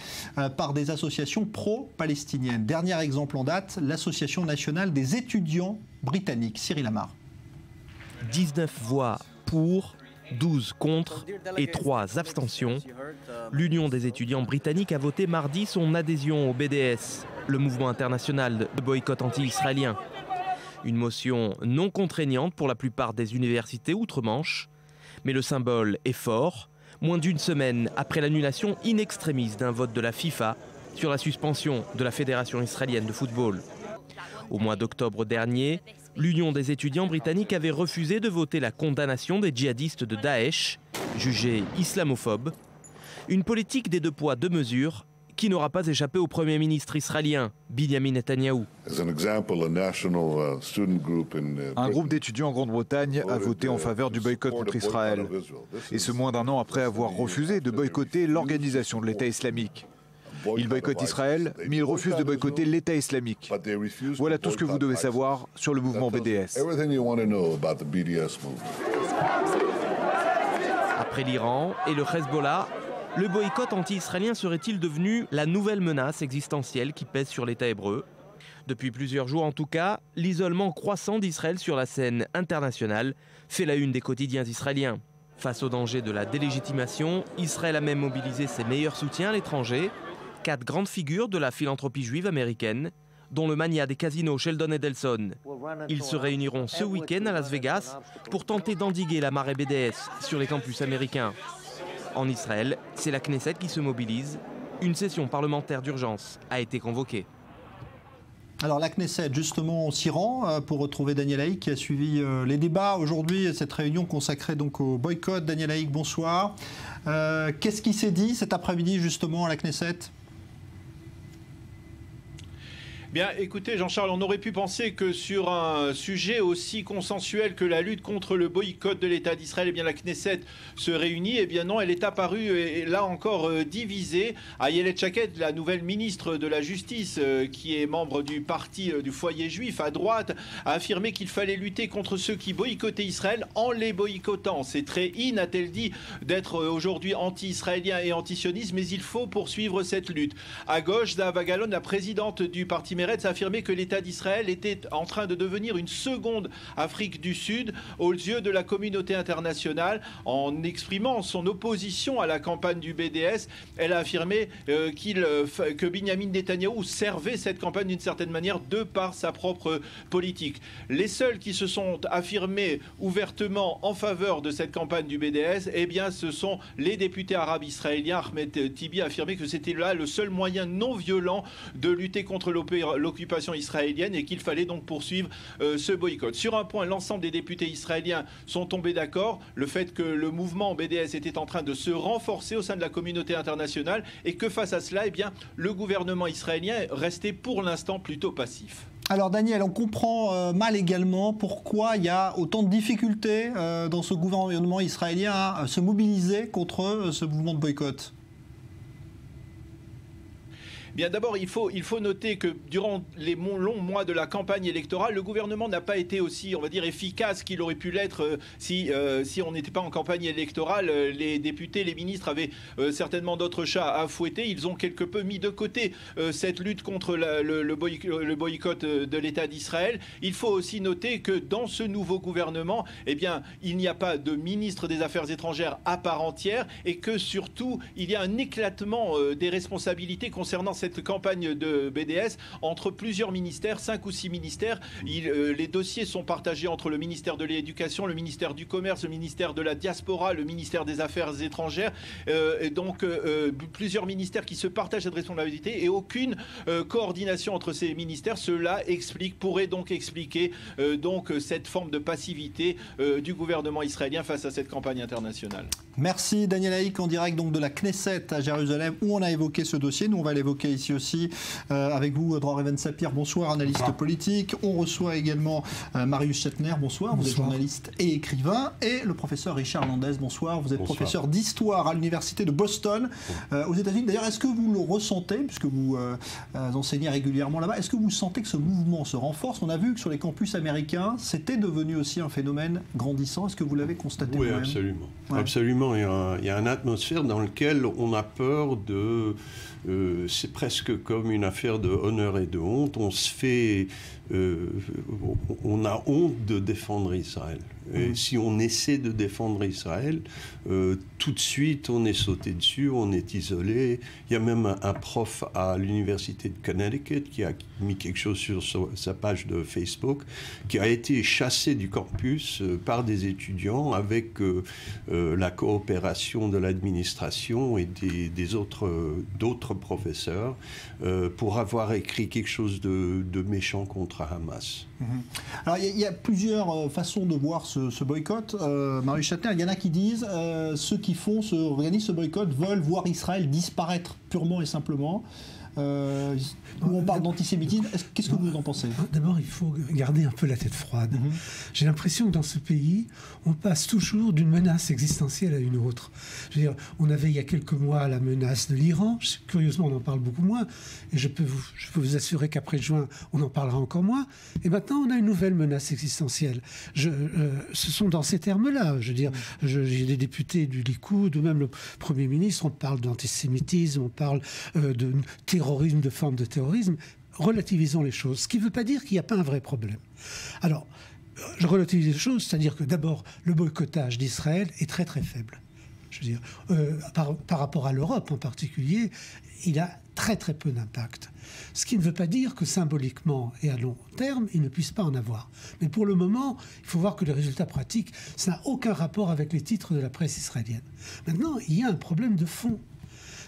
par des associations pro-palestiniennes. Dernier exemple en date, l'Association nationale des étudiants britanniques. Cyril Amar. 19 voix pour, 12 contre et 3 abstentions. L'Union des étudiants britanniques a voté mardi son adhésion au BDS, le mouvement international de boycott anti-israélien. Une motion non contraignante pour la plupart des universités outre-Manche. Mais le symbole est fort, moins d'une semaine après l'annulation in extremis d'un vote de la FIFA sur la suspension de la Fédération israélienne de football. Au mois d'octobre dernier, l'Union des étudiants britanniques avait refusé de voter la condamnation des djihadistes de Daesh, jugés islamophobes. Une politique des deux poids, deux mesures qui n'aura pas échappé au Premier ministre israélien, Benjamin Netanyahou. Un groupe d'étudiants en Grande-Bretagne a voté en faveur du boycott contre Israël. Et ce moins d'un an après avoir refusé de boycotter l'organisation de l'État islamique. Ils boycottent Israël, mais ils refusent de boycotter l'État islamique. Voilà tout ce que vous devez savoir sur le mouvement BDS. Après l'Iran et le Hezbollah, le boycott anti-israélien serait-il devenu la nouvelle menace existentielle qui pèse sur l'État hébreu? Depuis plusieurs jours en tout cas, l'isolement croissant d'Israël sur la scène internationale fait la une des quotidiens israéliens. Face au danger de la délégitimation, Israël a même mobilisé ses meilleurs soutiens à l'étranger. 4 grandes figures de la philanthropie juive américaine, dont le magnat des casinos Sheldon Adelson. Ils se réuniront ce week-end à Las Vegas pour tenter d'endiguer la marée BDS sur les campus américains. En Israël, c'est la Knesset qui se mobilise. Une session parlementaire d'urgence a été convoquée. Alors la Knesset, justement, on s'y rend pour retrouver Daniel Haïk qui a suivi les débats aujourd'hui, cette réunion consacrée donc au boycott. Daniel Haïk, bonsoir. Qu'est-ce qui s'est dit cet après-midi justement à la Knesset ? Bien, écoutez, Jean-Charles, on aurait pu penser que sur un sujet aussi consensuel que la lutte contre le boycott de l'État d'Israël, eh bien, la Knesset se réunit. Eh bien non, elle est apparue, et là encore, divisée. Ayelet Shaked, la nouvelle ministre de la Justice, qui est membre du parti du foyer juif à droite, a affirmé qu'il fallait lutter contre ceux qui boycottaient Israël en les boycottant. C'est très in, a-t-elle dit, d'être aujourd'hui anti-israélien et anti-sioniste, mais il faut poursuivre cette lutte. À gauche, Zahava Galon, la présidente du parti Meretz, a affirmé que l'État d'Israël était en train de devenir une seconde Afrique du Sud aux yeux de la communauté internationale. En exprimant son opposition à la campagne du BDS, elle a affirmé que Benjamin Netanyahou servait cette campagne d'une certaine manière de par sa propre politique. Les seuls qui se sont affirmés ouvertement en faveur de cette campagne du BDS, eh bien, ce sont les députés arabes israéliens. Ahmed Tibi a affirmé que c'était là le seul moyen non violent de lutter contre l'occupation israélienne et qu'il fallait donc poursuivre ce boycott. Sur un point, l'ensemble des députés israéliens sont tombés d'accord, le fait que le mouvement BDS était en train de se renforcer au sein de la communauté internationale et que face à cela, eh bien, le gouvernement israélien restait pour l'instant plutôt passif. Alors Daniel, on comprend mal également pourquoi il y a autant de difficultés dans ce gouvernement israélien à se mobiliser contre ce mouvement de boycott. Bien, d'abord, il faut noter que durant les longs mois de la campagne électorale, le gouvernement n'a pas été aussi, on va dire, efficace qu'il aurait pu l'être si on n'était pas en campagne électorale. Les députés, les ministres avaient certainement d'autres chats à fouetter. Ils ont quelque peu mis de côté cette lutte contre le boycott de l'État d'Israël. Il faut aussi noter que dans ce nouveau gouvernement, eh bien, il n'y a pas de ministre des Affaires étrangères à part entière et que surtout, il y a un éclatement des responsabilités concernant cette campagne de BDS entre plusieurs ministères, 5 ou 6 ministères. Les dossiers sont partagés entre le ministère de l'Éducation, le ministère du Commerce, le ministère de la Diaspora, le ministère des Affaires étrangères. Et donc plusieurs ministères qui se partagent cette responsabilité et aucune coordination entre ces ministères. Cela pourrait donc expliquer cette forme de passivité du gouvernement israélien face à cette campagne internationale. Merci Daniel Haïk en direct donc de la Knesset à Jérusalem où on a évoqué ce dossier. Nous on va l'évoquer ici aussi avec vous, Dror Even-Sapir. Bonsoir, analyste politique. On reçoit également Marius Shatner. Bonsoir, vous êtes journaliste et écrivain. Et le professeur Richard Landès. Bonsoir, vous êtes professeur d'histoire à l'université de Boston aux États-Unis. D'ailleurs, est-ce que vous le ressentez, puisque vous enseignez régulièrement là-bas, est-ce que vous sentez que ce mouvement se renforce? On a vu que sur les campus américains, c'était devenu aussi un phénomène grandissant. Est-ce que vous l'avez constaté? Oui, absolument. Ouais. Absolument. Il y a une atmosphère dans laquelle on a peur de... c'est presque comme une affaire de honneur et de honte. On a honte de défendre Israël. Et si on essaie de défendre Israël, tout de suite on est sauté dessus, on est isolé. Il y a même un prof à l'université de Connecticut qui a mis quelque chose sur sa page de Facebook, qui a été chassé du campus par des étudiants avec la coopération de l'administration et d'autres professeurs pour avoir écrit quelque chose de méchant contre Hamas. Alors il y a plusieurs façons de voir ce boycott. Marie Chatner, il y en a qui disent ceux qui organisent ce boycott veulent voir Israël disparaître purement et simplement. Où on parle d'antisémitisme. Qu'est-ce que vous en pensez? D'abord, il faut garder un peu la tête froide. J'ai l'impression que dans ce pays, on passe toujours d'une menace existentielle à une autre. Je veux dire, on avait il y a quelques mois la menace de l'Iran. Curieusement, on en parle beaucoup moins. Et je peux vous assurer qu'après juin, on en parlera encore moins. Et maintenant, on a une nouvelle menace existentielle. Ce sont dans ces termes-là. Je veux dire, j'ai des députés du Likoud, ou même le Premier ministre, on parle d'antisémitisme, on parle de terrorisme, de formes de terrorisme. Relativisons les choses, ce qui ne veut pas dire qu'il n'y a pas un vrai problème. Alors, je relativise les choses, c'est-à-dire que d'abord, le boycottage d'Israël est très très faible. Je veux dire, par rapport à l'Europe en particulier, il a très très peu d'impact. Ce qui ne veut pas dire que symboliquement et à long terme, il ne puisse pas en avoir. Mais pour le moment, il faut voir que les résultats pratiques, ça n'a aucun rapport avec les titres de la presse israélienne. Maintenant, il y a un problème de fond.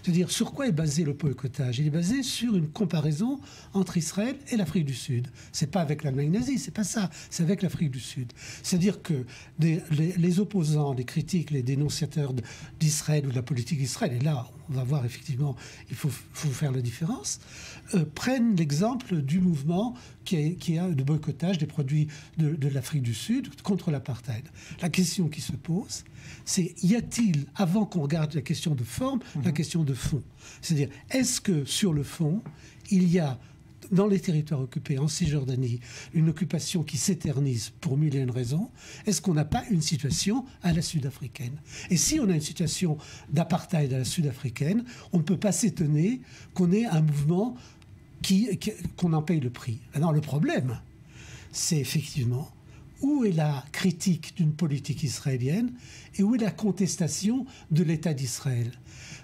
C'est-à-dire, sur quoi est basé le boycottage? Il est basé sur une comparaison entre Israël et l'Afrique du Sud. C'est pas avec l'Allemagne nazie, c'est pas ça, c'est avec l'Afrique du Sud. C'est-à-dire que les opposants, les critiques, les dénonciateurs d'Israël ou de la politique d'Israël, et là, on va voir effectivement, il faut faire la différence, prennent l'exemple du mouvement qui a de boycottage des produits de l'Afrique du Sud contre l'apartheid. La question qui se pose, c'est y a-t-il, avant qu'on regarde la question de forme, la question de fond? C'est-à-dire, est-ce que sur le fond, il y a dans les territoires occupés, en Cisjordanie, une occupation qui s'éternise pour mille et une raisons? Est-ce qu'on n'a pas une situation à la sud-africaine? Et si on a une situation d'apartheid à la sud-africaine, on ne peut pas s'étonner qu'on ait un mouvement qu'on en paye le prix. Alors le problème, c'est effectivement où est la critique d'une politique israélienne et où est la contestation de l'État d'Israël.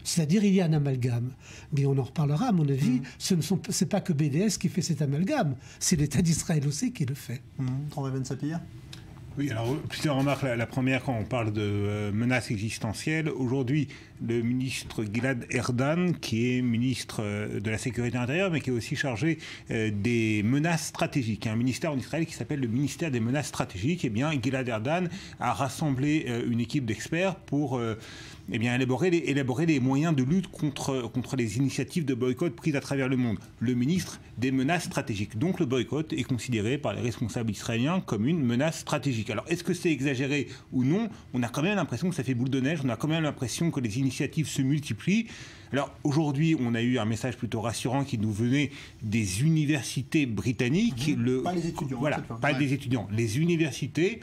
C'est-à-dire, il y a un amalgame. Mais on en reparlera, à mon avis. Ce n'est pas que BDS qui fait cet amalgame. C'est l'État d'Israël aussi qui le fait. André Ben Sapir. Oui, alors plusieurs remarques. La première, quand on parle de menaces existentielles, aujourd'hui, le ministre Gilad Erdan, qui est ministre de la Sécurité intérieure, mais qui est aussi chargé des menaces stratégiques. Il y a un ministère en Israël qui s'appelle le ministère des menaces stratégiques. Eh bien, Gilad Erdan a rassemblé une équipe d'experts pour élaborer les moyens de lutte contre les initiatives de boycott prises à travers le monde. Le ministre des menaces stratégiques. Donc le boycott est considéré par les responsables israéliens comme une menace stratégique. Alors est-ce que c'est exagéré ou non? On a quand même l'impression que ça fait boule de neige, on a quand même l'impression que les initiatives se multiplient. Alors aujourd'hui, on a eu un message plutôt rassurant qui nous venait des universités britanniques. Pas les étudiants. Voilà, pas des étudiants. Les universités...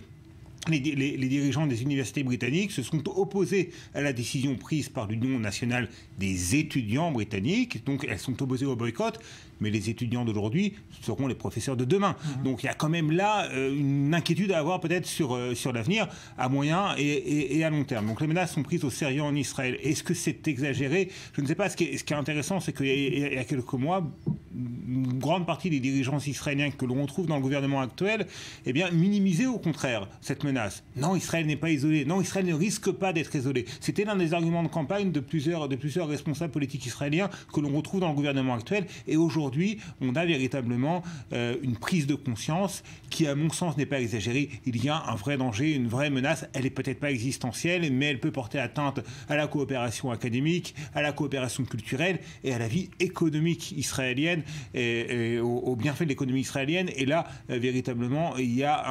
Les dirigeants des universités britanniques se sont opposés à la décision prise par l'Union nationale des étudiants britanniques. Donc elles sont opposées au boycott, mais les étudiants d'aujourd'hui seront les professeurs de demain. Donc il y a quand même là une inquiétude à avoir peut-être sur l'avenir à moyen et à long terme. Donc les menaces sont prises au sérieux en Israël. Est-ce que c'est exagéré? Je ne sais pas. Ce qui est intéressant, c'est qu'il y a quelques mois, une grande partie des dirigeants israéliens que l'on retrouve dans le gouvernement actuel minimisaient au contraire cette menace. Non, Israël n'est pas isolé. Non, Israël ne risque pas d'être isolé. C'était l'un des arguments de campagne de plusieurs responsables politiques israéliens que l'on retrouve dans le gouvernement actuel. Et aujourd'hui, on a véritablement une prise de conscience qui, à mon sens, n'est pas exagérée. Il y a un vrai danger, une vraie menace. Elle n'est peut-être pas existentielle, mais elle peut porter atteinte à la coopération académique, à la coopération culturelle et à la vie économique israélienne et au bienfait de l'économie israélienne. Et là, véritablement, il y a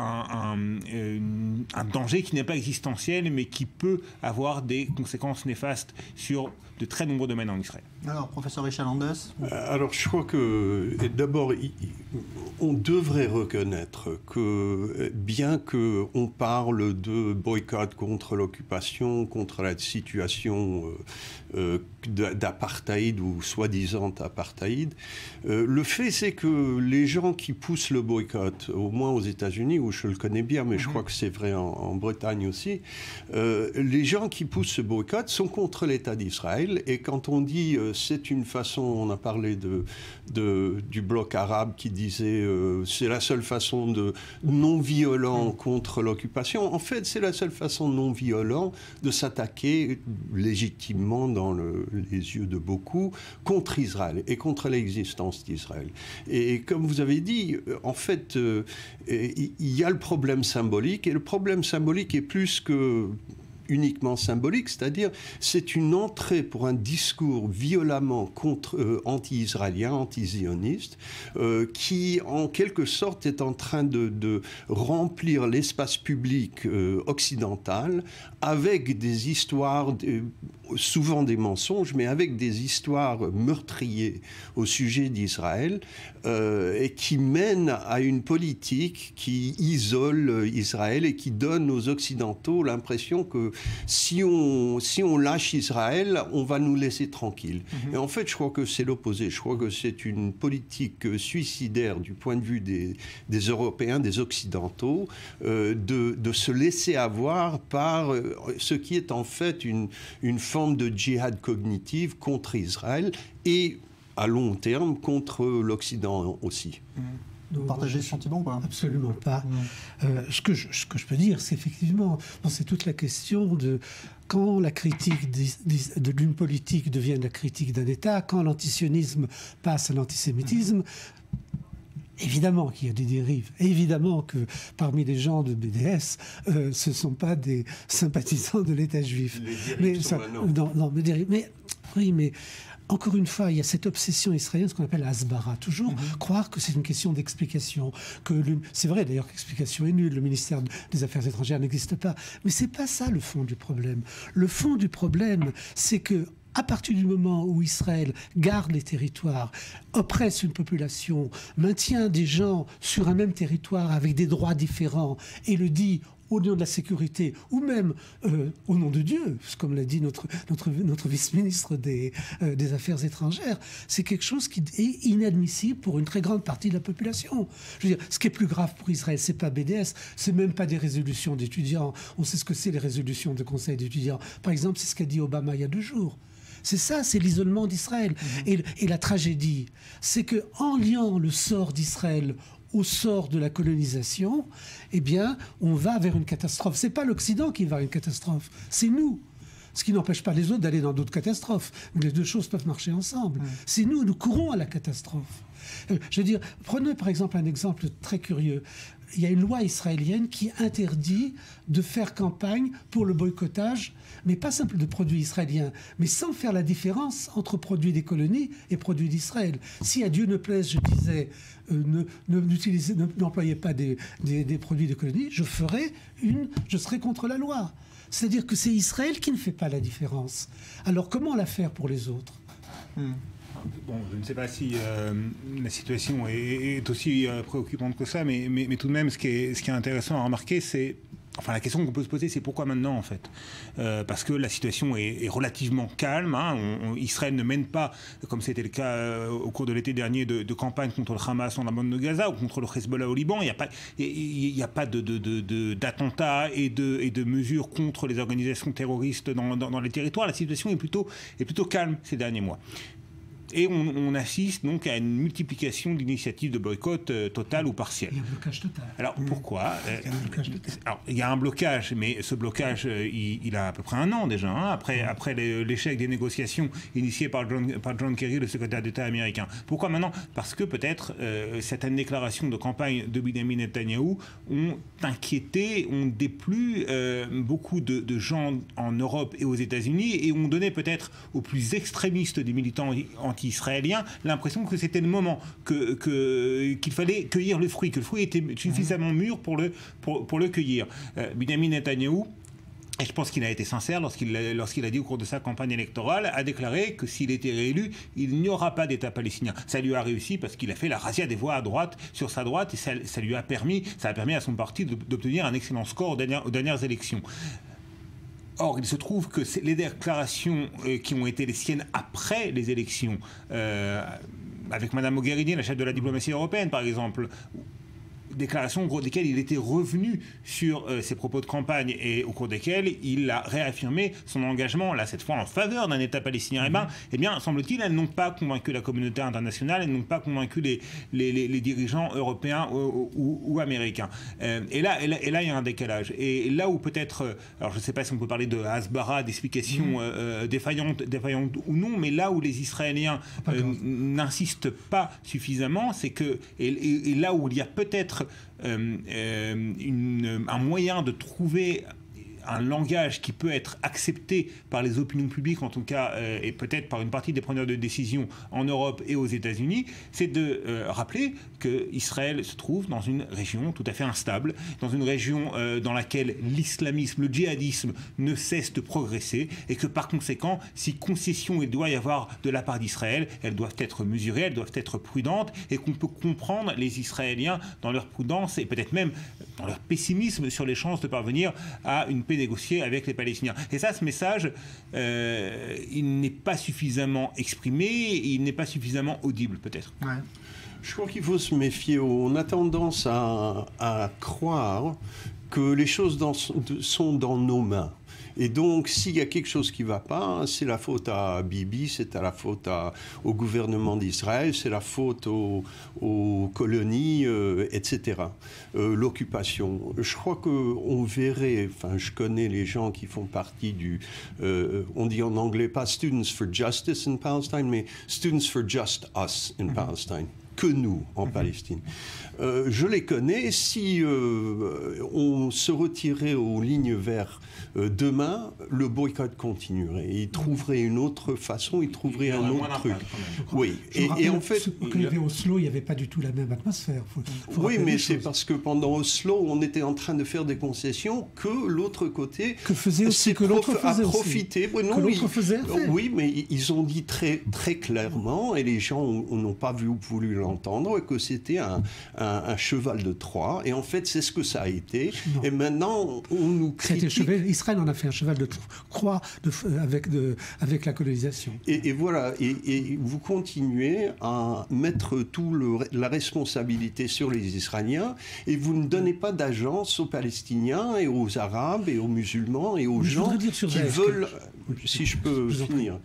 un danger qui n'est pas existentiel, mais qui peut avoir des conséquences néfastes sur de très nombreux domaines en Israël. Alors, professeur Richard Landes. Alors, je crois que, d'abord, on devrait reconnaître que, bien qu'on parle de boycott contre l'occupation, contre la situation d'apartheid ou soi-disant apartheid, le fait, c'est que les gens qui poussent le boycott, au moins aux États-Unis, où je le connais bien, mais je crois que c'est vrai en Bretagne aussi, les gens qui poussent ce boycott sont contre l'État d'Israël Israël. Et quand on dit c'est une façon, on a parlé du bloc arabe qui disait c'est la seule façon de non-violent contre l'occupation. En fait, c'est la seule façon non-violent de s'attaquer légitimement dans les yeux de beaucoup contre Israël et contre l'existence d'Israël. Et comme vous avez dit, en fait, il y a le problème symbolique, et le problème symbolique est plus que uniquement symbolique, c'est-à-dire c'est une entrée pour un discours violemment anti-israélien, anti-zioniste, qui en quelque sorte est en train de remplir l'espace public occidental avec des histoires, souvent des mensonges, mais avec des histoires meurtriers au sujet d'Israël, et qui mènent à une politique qui isole Israël et qui donne aux Occidentaux l'impression que si on lâche Israël, on va nous laisser tranquilles. Et en fait, je crois que c'est l'opposé. Je crois que c'est une politique suicidaire du point de vue des Européens, des Occidentaux, de se laisser avoir par ce qui est en fait une forme de djihad cognitive contre Israël et, à long terme, contre l'Occident aussi. Vous partagez ce sentiment ou pas? Absolument pas. Ce que je peux dire, c'est effectivement, c'est toute la question de quand la critique d'une politique devient la critique d'un État, quand l'antisionisme passe à l'antisémitisme. Évidemment qu'il y a des dérives. Évidemment que parmi les gens de BDS, ce ne sont pas des sympathisants de l'État juif. Mais encore une fois, il y a cette obsession israélienne, ce qu'on appelle Hasbara. Toujours croire que c'est une question d'explication. C'est vrai d'ailleurs qu'explication est nulle. Le ministère des Affaires étrangères n'existe pas. Mais ce n'est pas ça le fond du problème. Le fond du problème, c'est que à partir du moment où Israël garde les territoires, oppresse une population, maintient des gens sur un même territoire avec des droits différents et le dit au nom de la sécurité ou même au nom de Dieu, comme l'a dit notre vice-ministre des Affaires étrangères, c'est quelque chose qui est inadmissible pour une très grande partie de la population. Je veux dire, ce qui est plus grave pour Israël, c'est pas BDS, c'est même pas des résolutions d'étudiants. On sait ce que c'est les résolutions de conseil d'étudiants. Par exemple, c'est ce qu'a dit Obama il y a 2 jours. C'est ça, c'est l'isolement d'Israël. Et la tragédie, c'est qu'en liant le sort d'Israël au sort de la colonisation, eh bien, on va vers une catastrophe. Ce n'est pas l'Occident qui va vers une catastrophe, c'est nous. Ce qui n'empêche pas les autres d'aller dans d'autres catastrophes. Les deux choses peuvent marcher ensemble. C'est nous courons à la catastrophe. Je veux dire, prenez par exemple un exemple très curieux. Il y a une loi israélienne qui interdit de faire campagne pour le boycottage, mais pas simplement de produits israéliens, mais sans faire la différence entre produits des colonies et produits d'Israël. Si à Dieu ne plaise, je disais, n'employez pas des produits des colonies, je serai contre la loi. C'est-à-dire que c'est Israël qui ne fait pas la différence. Alors comment la faire pour les autres? Bon, je ne sais pas si la situation est aussi préoccupante que ça, mais tout de même, ce qui est intéressant à remarquer, c'est... Enfin, la question qu'on peut se poser, c'est pourquoi maintenant, en fait, parce que la situation est relativement calme. Israël ne mène pas, comme c'était le cas au cours de l'été dernier, de campagne contre le Hamas en la bande de Gaza ou contre le Hezbollah au Liban. Il n'y a pas d'attentats et de mesures contre les organisations terroristes dans les territoires. La situation est plutôt calme ces derniers mois. Et on assiste donc à une multiplication d'initiatives de boycott total ou partiel. Il y a un blocage total. Alors pourquoi Alors il y a un blocage, mais ce blocage, il a à peu près 1 an déjà, après l'échec des négociations initiées par John Kerry, le secrétaire d'État américain. Pourquoi maintenant? Parce que peut-être certaines déclarations de campagne de Benjamin Netanyahou ont inquiété, ont déplu beaucoup de gens en Europe et aux États-Unis et ont donné peut-être aux plus extrémistes des militants anti-israéliens l'impression que c'était le moment, qu'il fallait cueillir le fruit, que le fruit était suffisamment mûr pour le cueillir. Benjamin Netanyahou, et je pense qu'il a été sincère lorsqu'il a dit au cours de sa campagne électorale, a déclaré que s'il était réélu, il n'y aura pas d'État palestinien. Ça lui a réussi parce qu'il a fait la razzia des voix à droite, sur sa droite, et ça a permis à son parti d'obtenir un excellent score aux dernières élections. Or, il se trouve que les déclarations qui ont été les siennes après les élections, avec Mme Mogherini, la chef de la diplomatie européenne, par exemple, déclarations au cours desquelles il était revenu sur ses propos de campagne et au cours desquels il a réaffirmé son engagement, là cette fois en faveur d'un État palestinien. Eh bien, semble-t-il, elles n'ont pas convaincu la communauté internationale, elles n'ont pas convaincu les dirigeants européens ou américains. Et là, il y a un décalage. Et là où peut-être, alors je ne sais pas si on peut parler de hasbara, d'explications défaillantes ou non, mais là où les Israéliens n'insistent pas suffisamment, c'est que, et là où il y a peut-être un moyen de trouver un langage qui peut être accepté par les opinions publiques, en tout cas, et peut-être par une partie des preneurs de décision en Europe et aux États-Unis, c'est de rappeler qu'Israël se trouve dans une région tout à fait instable, dans une région dans laquelle l'islamisme, le djihadisme ne cesse de progresser, et que par conséquent, si concession il doit y avoir de la part d'Israël, elles doivent être mesurées, elles doivent être prudentes, et qu'on peut comprendre les Israéliens dans leur prudence et peut-être même dans leur pessimisme sur les chances de parvenir à une paix négociée avec les Palestiniens. Et ça, ce message, il n'est pas suffisamment exprimé, il n'est pas suffisamment audible, peut-être. Ouais. Je crois qu'il faut se méfier. On a tendance à croire que les choses sont dans nos mains. Et donc, s'il y a quelque chose qui ne va pas, c'est la faute à Bibi, c'est la faute au gouvernement d'Israël, c'est la faute aux colonies, etc. L'occupation. Je crois qu'on verrait, enfin, je connais les gens qui font partie on dit en anglais pas Students for Justice in Palestine, mais Students for Just Us in Palestine. Que nous, en Palestine. Je les connais. Si on se retirait aux lignes vertes demain, le boycott continuerait. Ils trouveraient une autre façon, ils trouveraient un autre truc. Oui. Et en fait, quand il y avait Oslo, il n'y avait pas du tout la même atmosphère. Oui, mais c'est parce que pendant Oslo, on était en train de faire des concessions que l'autre côté a profité. Oui, mais ils ont dit très, très clairement, et les gens n'ont pas voulu l'entendre, que c'était un cheval de Troie. Et en fait, c'est ce que ça a été. Non. Et maintenant, on nous critique. Israël en a fait un cheval de croix avec la colonisation. Et voilà. Et vous continuez à mettre la responsabilité sur les Israéliens, et vous ne donnez pas d'agence aux Palestiniens et aux Arabes et aux musulmans et aux gens qui veulent... Si je peux finir.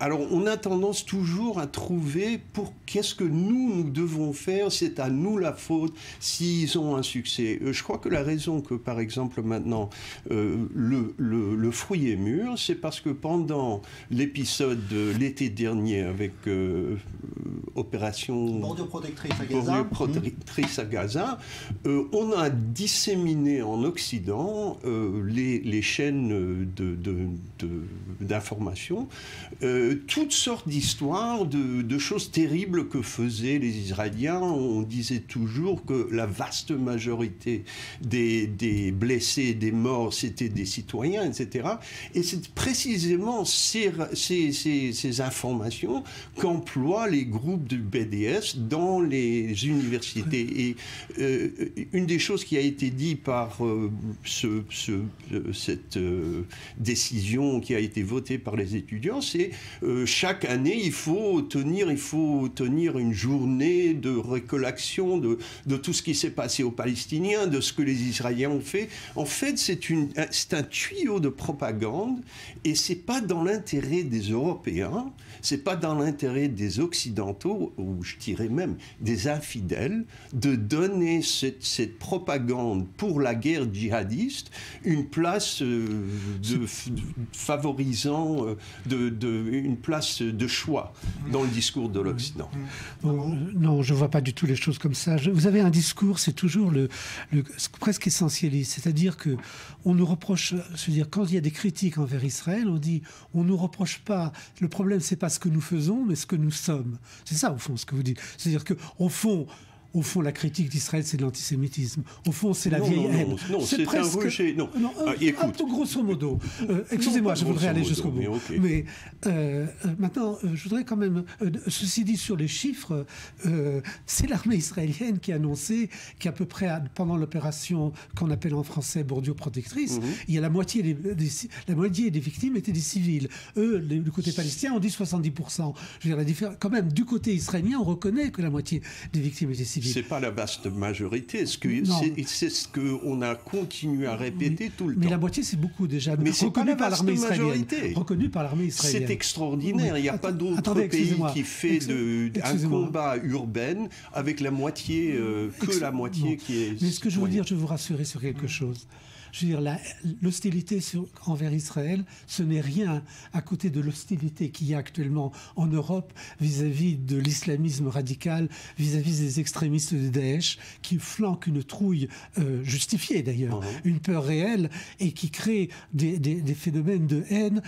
Alors, on a tendance toujours à trouver qu'est-ce que nous devons faire, c'est à nous la faute s'ils ont un succès. Je crois que la raison que, par exemple, maintenant, le fruit est mûr, c'est parce que pendant l'épisode de l'été dernier avec opération Bordure protectrice à Gaza, on a disséminé en Occident les chaînes d'information, toutes sortes d'histoires de choses terribles que faisaient les Israéliens. On disait toujours que la vaste majorité des blessés, des morts, c'était des citoyens, etc. Et c'est précisément ces informations qu'emploient les groupes du BDS dans les universités. Et une des choses qui a été dit par cette décision qui a été votée par les étudiants, c'est chaque année, il faut tenir une journée de récollection de tout ce qui s'est passé aux Palestiniens, de ce que les Israéliens ont fait. En fait, c'est un tuyau de propagande, et c'est pas dans l'intérêt des Européens, c'est pas dans l'intérêt des Occidentaux, ou je dirais même des infidèles, de donner cette propagande pour la guerre djihadiste une place favorisant une place de choix dans le discours de l'Occident. Non, je ne vois pas du tout les choses comme ça. Vous avez un discours, c'est toujours presque essentialiste, c'est-à-dire que on nous reproche, quand il y a des critiques envers Israël, on dit, on nous reproche pas, le problème c'est pas ce que nous faisons, mais ce que nous sommes. C'est ça au fond ce que vous dites. C'est-à-dire que au fond, la critique d'Israël, c'est de l'antisémitisme. Au fond, c'est la vieille haine. Non, c'est presque... un rejet. Non. Écoute. Grosso modo. Excusez-moi, je voudrais aller jusqu'au bout. Mais maintenant, je voudrais quand même... ceci dit, sur les chiffres, c'est l'armée israélienne qui a annoncé qu'à peu près, pendant l'opération qu'on appelle en français bordure protectrice, il y a la moitié des victimes étaient des civils. Eux, du côté palestinien, on dit 70%. Je veux dire, quand même, du côté israélien, on reconnaît que la moitié des victimes étaient civiles. civile. C'est pas la vaste majorité. C'est ce qu'on a continué à répéter tout le temps. Mais la moitié, c'est beaucoup déjà. Mais c'est pas la vaste majorité. Reconnu par l'armée israélienne. C'est extraordinaire. Il n'y a pas d'autre pays qui fait un combat urbain avec la moitié, la moitié qui est... Mais ce que je veux dire, je veux vous rassurer sur quelque chose. Je veux dire, l'hostilité envers Israël, ce n'est rien à côté de l'hostilité qu'il y a actuellement en Europe vis-à-vis de l'islamisme radical, vis-à-vis des extrémistes de Daesh, qui flanquent une trouille justifiée d'ailleurs, une peur réelle, et qui créent des phénomènes de haine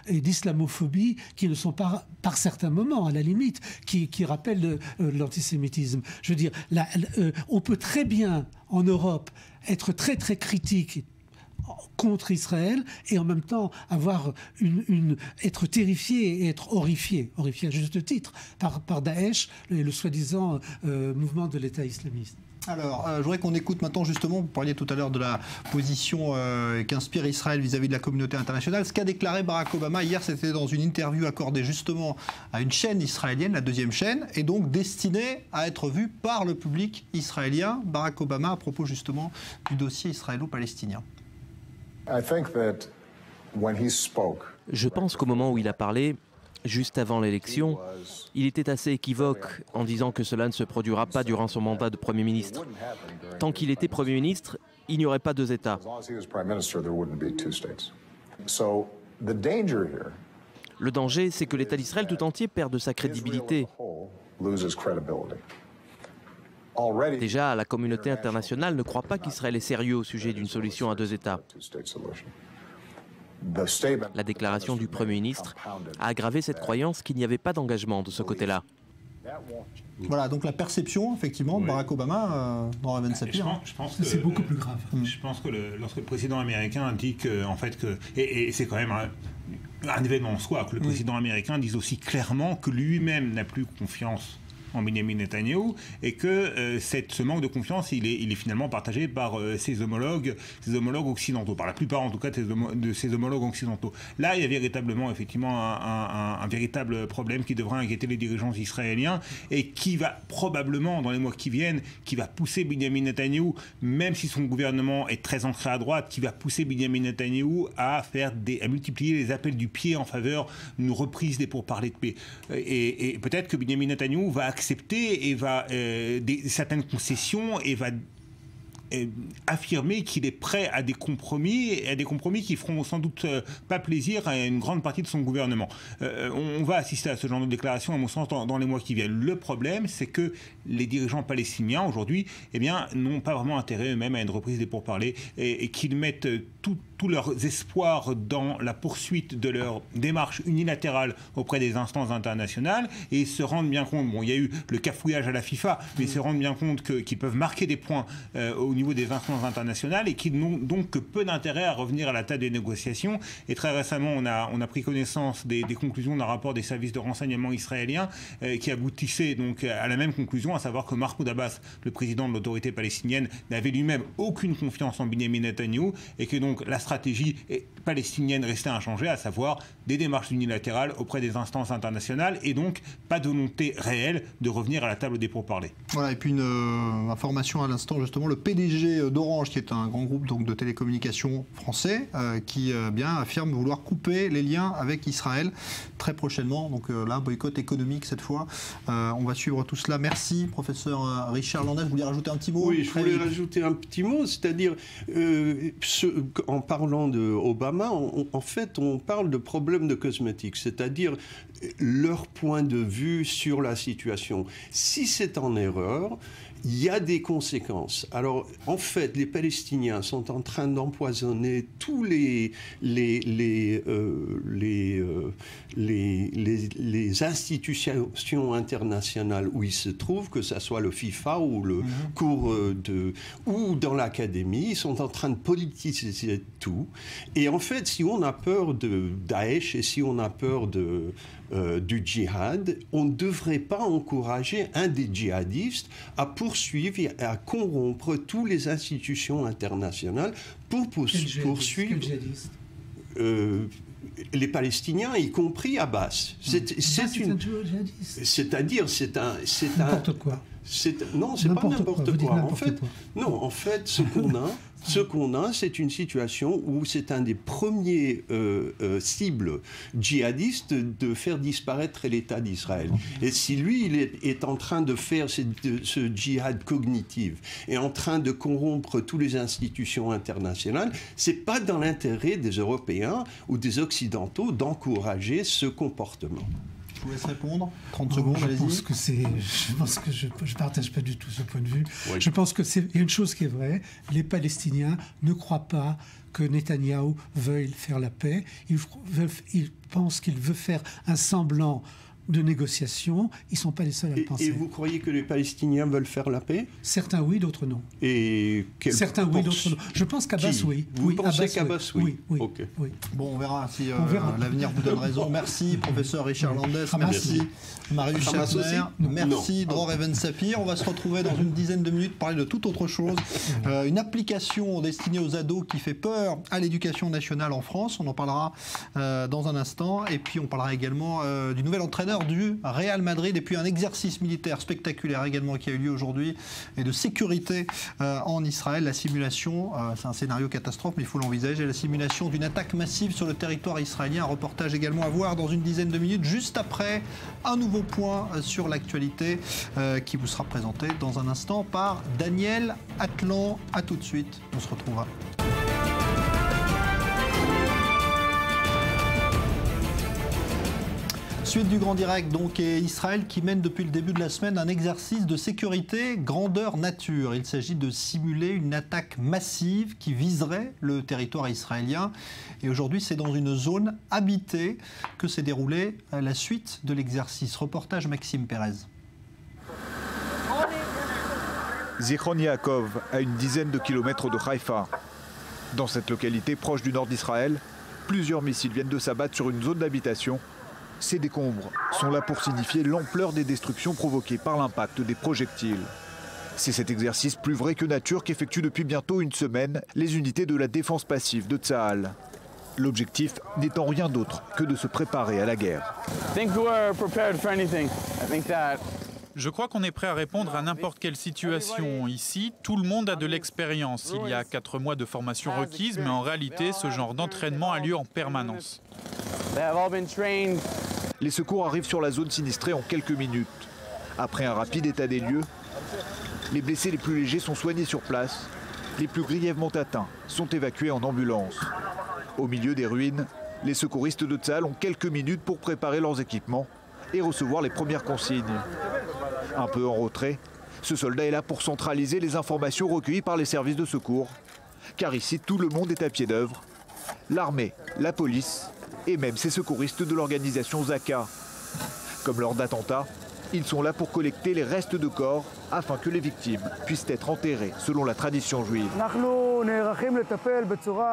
et d'islamophobie qui ne sont pas, par certains moments, à la limite, qui rappellent l'antisémitisme. Je veux dire, on peut très bien, en Europe, être très très critique contre Israël et en même temps être terrifié et être horrifié à juste titre par Daesh et le soi-disant mouvement de l'État islamiste. Alors, je voudrais qu'on écoute maintenant justement, vous parliez tout à l'heure de la position qu'inspire Israël vis-à-vis de la communauté internationale. Ce qu'a déclaré Barack Obama hier, c'était dans une interview accordée justement à une chaîne israélienne, la deuxième chaîne, et donc destinée à être vue par le public israélien. Barack Obama à propos justement du dossier israélo-palestinien. Je pense qu'au moment où il a parlé, juste avant l'élection, il était assez équivoque en disant que cela ne se produira pas durant son mandat de Premier ministre. Tant qu'il était Premier ministre, il n'y aurait pas deux États. Le danger, c'est que l'État d'Israël tout entier perde sa crédibilité. Déjà, la communauté internationale ne croit pas qu'Israël est sérieux au sujet d'une solution à deux États. La déclaration du Premier ministre a aggravé cette croyance qu'il n'y avait pas d'engagement de ce côté-là. Voilà, donc la perception, effectivement, de Barack Obama dans Raven Sapir. Je pense que c'est beaucoup plus grave. Je pense que lorsque le président américain dit que, en fait, et c'est quand même un événement en soi, que le président américain dise aussi clairement que lui-même n'a plus confiance en Benjamin Netanyahou et que ce manque de confiance, il est finalement partagé par ses homologues occidentaux, par la plupart en tout cas de ses homologues occidentaux. Là, il y a véritablement effectivement un véritable problème qui devra inquiéter les dirigeants israéliens et qui va probablement, dans les mois qui viennent, qui va pousser Benjamin Netanyahou, même si son gouvernement est très ancré à droite, qui va pousser Benjamin Netanyahou à multiplier les appels du pied en faveur d'une reprise des pourparlers de paix. Et peut-être que Benjamin Netanyahou va accepter certaines concessions et va affirmer qu'il est prêt à des compromis qui feront sans doute pas plaisir à une grande partie de son gouvernement. On va assister à ce genre de déclaration, à mon sens, dans les mois qui viennent. Le problème, c'est que les dirigeants palestiniens, aujourd'hui, n'ont pas vraiment intérêt eux-mêmes à une reprise des pourparlers et qu'ils mettent tous leurs espoirs dans la poursuite de leur démarche unilatérale auprès des instances internationales et se rendent bien compte, il y a eu le cafouillage à la FIFA, mais ils se rendent bien compte qu'ils peuvent marquer des points au niveau des instances internationales et qu'ils n'ont donc que peu d'intérêt à revenir à la table des négociations. Et très récemment, on a pris connaissance des conclusions d'un rapport des services de renseignement israéliens qui aboutissait donc à la même conclusion, à savoir que Mahmoud Abbas, le président de l'autorité palestinienne, n'avait lui-même aucune confiance en Benjamin Netanyahou et que donc la stratégie palestinienne restait inchangée, à savoir des démarches unilatérales auprès des instances internationales et donc pas de volonté réelle de revenir à la table des pourparlers. Voilà, et puis une information à l'instant, justement, le PDG d'Orange, qui est un grand groupe donc, de télécommunications français, qui affirme vouloir couper les liens avec Israël très prochainement. Donc là, boycott économique cette fois. On va suivre tout cela. Merci, professeur Richard Landes. Vous voulez rajouter un petit mot? Oui, je voulais rajouter un petit mot, c'est-à-dire en parlant de Obama, en fait, on parle de problèmes de cosmétiques, c'est-à-dire leur point de vue sur la situation. Si c'est en erreur, il y a des conséquences. Alors, en fait, les Palestiniens sont en train d'empoisonner tous les institutions internationales où ils se trouvent, que ce soit le FIFA ou le ou dans l'académie. Ils sont en train de politiser tout. Et en fait, si on a peur de Daesh et si on a peur du djihad, on ne devrait pas encourager un des djihadistes à poursuivre et à corrompre toutes les institutions internationales pour poursuivre les Palestiniens, y compris Abbas. C'est-à-dire, c'est un... N'importe quoi. Non, c'est pas n'importe quoi. En fait, ce qu'on a, c'est une situation où c'est un des premiers cibles djihadistes de faire disparaître l'État d'Israël. Et si lui, il est en train de faire ce djihad cognitif et en train de corrompre toutes les institutions internationales, c'est pas dans l'intérêt des Européens ou des Occidentaux d'encourager ce comportement. Je vous laisse répondre. 30 secondes, allez-y. Je pense que je ne partage pas du tout ce point de vue. Oui. Je pense qu'il y a une chose qui est vraie. Les Palestiniens ne croient pas que Netanyahou veuille faire la paix. Ils pensent qu'il veut faire un semblant de négociation. Ils ne sont pas les seuls à le penser. Et vous croyez que les Palestiniens veulent faire la paix? Certains oui, d'autres non. Et certains oui, d'autres non. Je pense qu'Abbas oui. Vous pensez qu'Abbas oui? Okay. Oui. Bon, on verra si l'avenir vous donne raison. Merci, professeur Richard Landes. Merci, Marius Schaffner. Merci, Dror Even-Sapir. On va se retrouver dans une dizaine de minutes pour parler de toute autre chose. Une application destinée aux ados qui fait peur à l'éducation nationale en France. On en parlera dans un instant. Et puis, on parlera également du nouvel entraîneur du Real Madrid et puis un exercice militaire spectaculaire également qui a eu lieu aujourd'hui et de sécurité en Israël. La simulation, c'est un scénario catastrophe mais il faut l'envisager, la simulation d'une attaque massive sur le territoire israélien. Un reportage également à voir dans une dizaine de minutes juste après un nouveau point sur l'actualité qui vous sera présenté dans un instant par Daniel Atlan. À tout de suite, on se retrouvera. Suite du Grand Direct, donc, et Israël qui mène depuis le début de la semaine un exercice de sécurité grandeur nature. Il s'agit de simuler une attaque massive qui viserait le territoire israélien. Et aujourd'hui, c'est dans une zone habitée que s'est déroulée la suite de l'exercice. Reportage Maxime Pérez. Zichron Yaakov, à une dizaine de kilomètres de Haïfa. Dans cette localité proche du nord d'Israël, plusieurs missiles viennent de s'abattre sur une zone d'habitation. Ces décombres sont là pour signifier l'ampleur des destructions provoquées par l'impact des projectiles. C'est cet exercice plus vrai que nature qu'effectuent depuis bientôt une semaine les unités de la défense passive de Tsahal. L'objectif n'étant rien d'autre que de se préparer à la guerre. Je crois qu'on est prêt à répondre à n'importe quelle situation. Ici, tout le monde a de l'expérience. Il y a 4 mois de formation requise, mais en réalité, ce genre d'entraînement a lieu en permanence. Les secours arrivent sur la zone sinistrée en quelques minutes. Après un rapide état des lieux, les blessés les plus légers sont soignés sur place. Les plus grièvement atteints sont évacués en ambulance. Au milieu des ruines, les secouristes de Tsahal ont quelques minutes pour préparer leurs équipements et recevoir les premières consignes. Un peu en retrait, ce soldat est là pour centraliser les informations recueillies par les services de secours. Car ici, tout le monde est à pied d'œuvre. L'armée, la police et même ces secouristes de l'organisation Zaka. Comme lors d'attentats, ils sont là pour collecter les restes de corps afin que les victimes puissent être enterrées selon la tradition juive.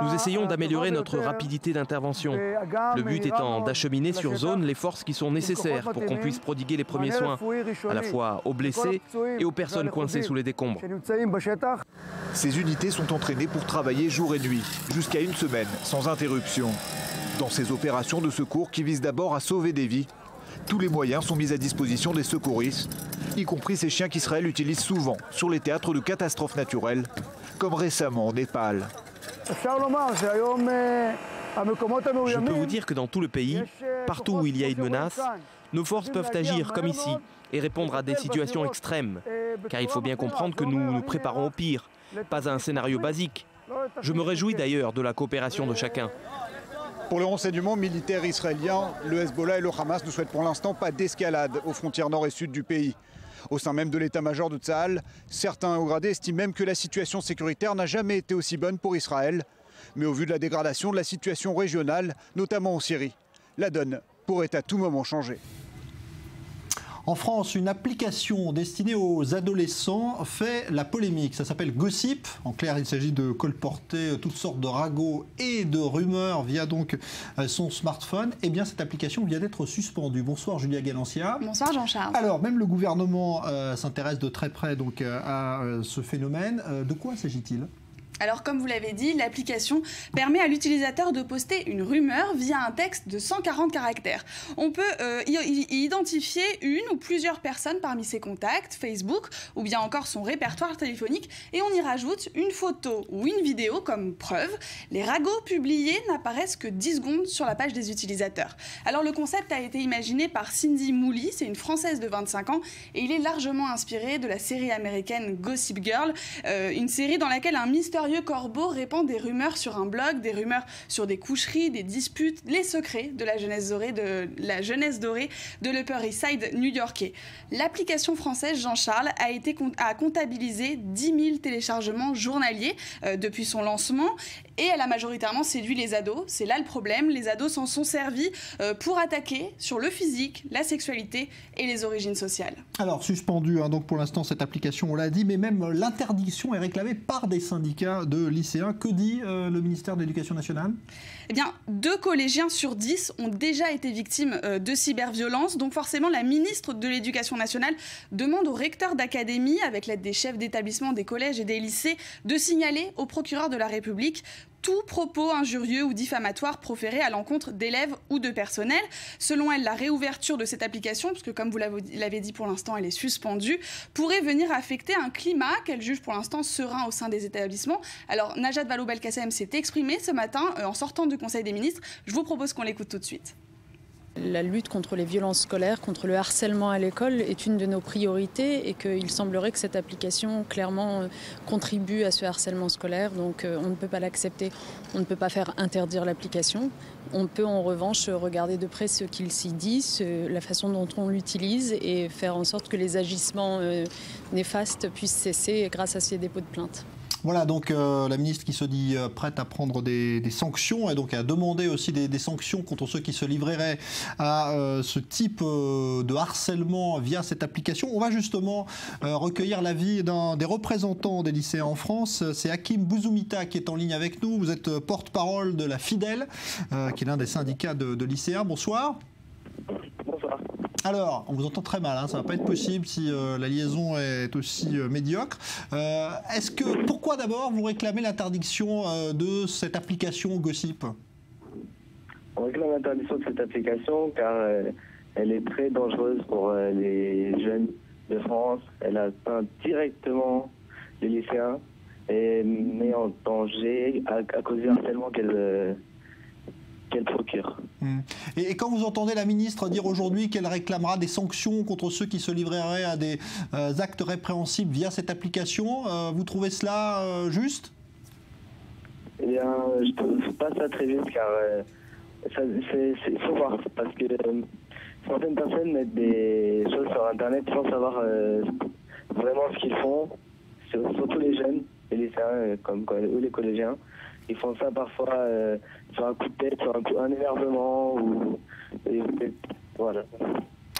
Nous essayons d'améliorer notre rapidité d'intervention. Le but étant d'acheminer sur zone les forces qui sont nécessaires pour qu'on puisse prodiguer les premiers soins, à la fois aux blessés et aux personnes coincées sous les décombres. Ces unités sont entraînées pour travailler jour et nuit, jusqu'à une semaine, sans interruption. Dans ces opérations de secours qui visent d'abord à sauver des vies, tous les moyens sont mis à disposition des secouristes, y compris ces chiens qu'Israël utilise souvent sur les théâtres de catastrophes naturelles, comme récemment au Népal. Je peux vous dire que dans tout le pays, partout où il y a une menace, nos forces peuvent agir comme ici et répondre à des situations extrêmes. Car il faut bien comprendre que nous nous préparons au pire, pas à un scénario basique. Je me réjouis d'ailleurs de la coopération de chacun. Pour le renseignement militaire israélien, le Hezbollah et le Hamas ne souhaitent pour l'instant pas d'escalade aux frontières nord et sud du pays. Au sein même de l'état-major de Tsahal, certains hauts gradés estiment même que la situation sécuritaire n'a jamais été aussi bonne pour Israël. Mais au vu de la dégradation de la situation régionale, notamment en Syrie, la donne pourrait à tout moment changer. En France, une application destinée aux adolescents fait la polémique. Ça s'appelle Gossip. En clair, il s'agit de colporter toutes sortes de ragots et de rumeurs via donc son smartphone. Eh bien, cette application vient d'être suspendue. Bonsoir Julia Galancia. Bonsoir Jean-Charles. Alors, même le gouvernement s'intéresse de très près donc, à ce phénomène. De quoi s'agit-il ? Alors, comme vous l'avez dit, l'application permet à l'utilisateur de poster une rumeur via un texte de 140 caractères. On peut y identifier une ou plusieurs personnes parmi ses contacts, Facebook, ou bien encore son répertoire téléphonique, et on y rajoute une photo ou une vidéo comme preuve. Les ragots publiés n'apparaissent que 10 secondes sur la page des utilisateurs. Alors, le concept a été imaginé par Cindy Mouley, c'est une Française de 25 ans, et il est largement inspiré de la série américaine Gossip Girl, une série dans laquelle un mystérieux corbeau répand des rumeurs sur un blog, des rumeurs sur des coucheries, des disputes, les secrets de la jeunesse dorée de l'Upper East Side new-yorkais. L'application française Jean-Charles a comptabilisé 10 000 téléchargements journaliers depuis son lancement et elle a majoritairement séduit les ados. C'est là le problème, les ados s'en sont servis pour attaquer sur le physique, la sexualité et les origines sociales. Alors, suspendu, donc pour l'instant, cette application, on l'a dit, mais même l'interdiction est réclamée par des syndicats de lycéens. Que dit le ministère de l'Éducation nationale ? Eh bien, 2 collégiens sur 10 ont déjà été victimes de cyberviolence. Donc forcément, la ministre de l'Éducation nationale demande aux recteurs d'académie, avec l'aide des chefs d'établissement des collèges et des lycées, de signaler au procureur de la République tout propos injurieux ou diffamatoire proféré à l'encontre d'élèves ou de personnel. Selon elle, la réouverture de cette application, puisque comme vous l'avez dit pour l'instant, elle est suspendue, pourrait venir affecter un climat qu'elle juge pour l'instant serein au sein des établissements. Alors Najat Vallaud-Belkacem s'est exprimée ce matin en sortant du Conseil des ministres. Je vous propose qu'on l'écoute tout de suite. La lutte contre les violences scolaires, contre le harcèlement à l'école est une de nos priorités et qu'il semblerait que cette application clairement contribue à ce harcèlement scolaire. Donc on ne peut pas l'accepter, on ne peut pas faire interdire l'application. On peut en revanche regarder de près ce qu'il s'y dit, la façon dont on l'utilise et faire en sorte que les agissements néfastes puissent cesser grâce à ces dépôts de plainte. Voilà, donc la ministre qui se dit prête à prendre des sanctions et donc à demander aussi des sanctions contre ceux qui se livreraient à ce type de harcèlement via cette application. On va justement recueillir l'avis d'un des représentants des lycéens en France. C'est Hakim Bouzoumita qui est en ligne avec nous. Vous êtes porte-parole de la FIDEL, qui est l'un des syndicats de lycéens. Bonsoir. Bonsoir. Alors, on vous entend très mal, ça ne va pas être possible si la liaison est aussi médiocre. Pourquoi d'abord vous réclamez l'interdiction de cette application Gossip ? On réclame l'interdiction de cette application car elle est très dangereuse pour les jeunes de France. Elle atteint directement les lycéens et met en danger à cause du harcèlement qu'elle procure. Et quand vous entendez la ministre dire aujourd'hui qu'elle réclamera des sanctions contre ceux qui se livreraient à des actes répréhensibles via cette application, vous trouvez cela juste ? Eh bien, je ne trouve pas ça très juste car il faut voir parce que certaines personnes mettent des choses sur Internet sans savoir vraiment ce qu'ils font, surtout les jeunes, les lycéens ou les collégiens. Ils font ça parfois sur un coup de tête, sur un énervement voilà.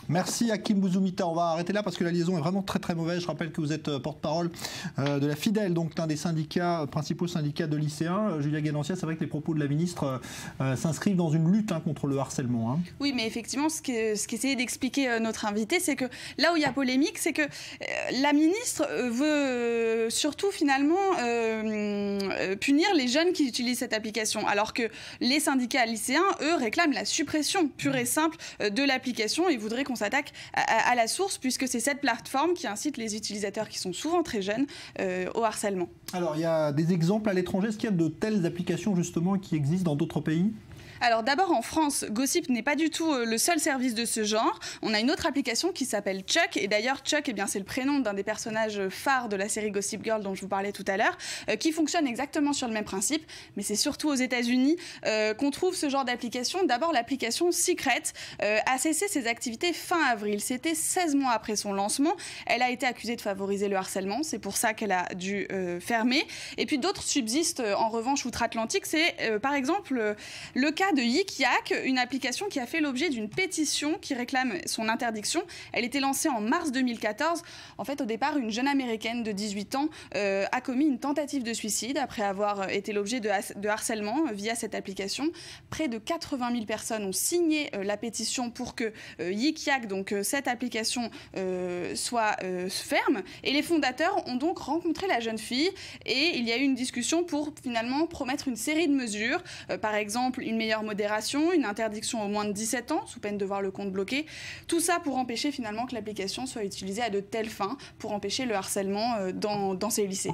Merci Hakim Bouzoumita. On va arrêter là parce que la liaison est vraiment très très mauvaise. Je rappelle que vous êtes porte-parole de la FIDEL, donc l'un des principaux syndicats de lycéens. Julia Guénancia, c'est vrai que les propos de la ministre s'inscrivent dans une lutte contre le harcèlement. Oui, mais effectivement, ce qu'essayait d'expliquer notre invité, c'est que là où il y a polémique, c'est que la ministre veut surtout finalement punir les jeunes qui utilisent cette application, alors que les syndicats lycéens, eux, réclament la suppression pure et simple de l'application et voudraient qu'on s'attaque à la source, puisque c'est cette plateforme qui incite les utilisateurs qui sont souvent très jeunes au harcèlement. Alors, il y a des exemples à l'étranger. Est-ce qu'il y a de telles applications justement qui existent dans d'autres pays ? Alors d'abord en France, Gossip n'est pas du tout le seul service de ce genre. On a une autre application qui s'appelle Chuck, et d'ailleurs Chuck, c'est le prénom d'un des personnages phares de la série Gossip Girl dont je vous parlais tout à l'heure, qui fonctionne exactement sur le même principe, mais c'est surtout aux États-Unis qu'on trouve ce genre d'application. D'abord l'application Secret a cessé ses activités fin avril, c'était 16 mois après son lancement. Elle a été accusée de favoriser le harcèlement, c'est pour ça qu'elle a dû fermer. Et puis d'autres subsistent en revanche outre-Atlantique, c'est par exemple le cas de Yik Yak, une application qui a fait l'objet d'une pétition qui réclame son interdiction. Elle était lancée en mars 2014. En fait, au départ, une jeune américaine de 18 ans a commis une tentative de suicide après avoir été l'objet de harcèlement via cette application. Près de 80 000 personnes ont signé la pétition pour que Yik Yak, donc cette application, soit ferme. Et les fondateurs ont donc rencontré la jeune fille et il y a eu une discussion pour finalement promettre une série de mesures, par exemple une meilleure modération, une interdiction aux moins de 17 ans sous peine de voir le compte bloqué. Tout ça pour empêcher finalement que l'application soit utilisée à de telles fins, pour empêcher le harcèlement dans ces lycées.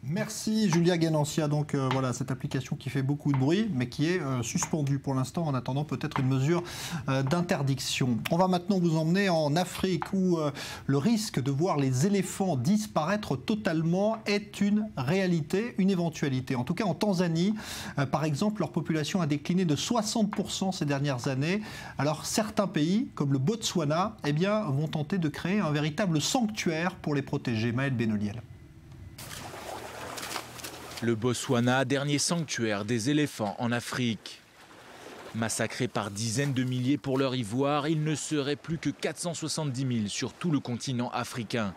Merci Julia Ganancia. Donc voilà, cette application qui fait beaucoup de bruit, mais qui est suspendue pour l'instant en attendant peut-être une mesure d'interdiction. On va maintenant vous emmener en Afrique où le risque de voir les éléphants disparaître totalement est une réalité, une éventualité. En tout cas en Tanzanie, par exemple, leur population a décliné de 60% ces dernières années. Alors certains pays, comme le Botswana, eh bien, vont tenter de créer un véritable sanctuaire pour les protéger. Maël Benoliel. Le Botswana, dernier sanctuaire des éléphants en Afrique. Massacrés par dizaines de milliers pour leur ivoire, il ne serait plus que 470 000 sur tout le continent africain.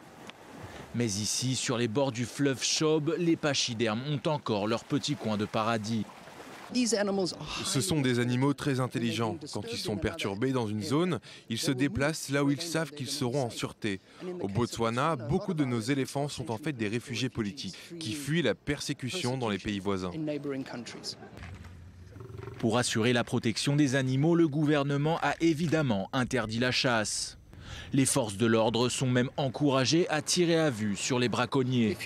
Mais ici, sur les bords du fleuve Chobe, les pachydermes ont encore leur petit coin de paradis. Ce sont des animaux très intelligents. Quand ils sont perturbés dans une zone, ils se déplacent là où ils savent qu'ils seront en sûreté. Au Botswana, beaucoup de nos éléphants sont en fait des réfugiés politiques qui fuient la persécution dans les pays voisins. Pour assurer la protection des animaux, le gouvernement a évidemment interdit la chasse. Les forces de l'ordre sont même encouragées à tirer à vue sur les braconniers.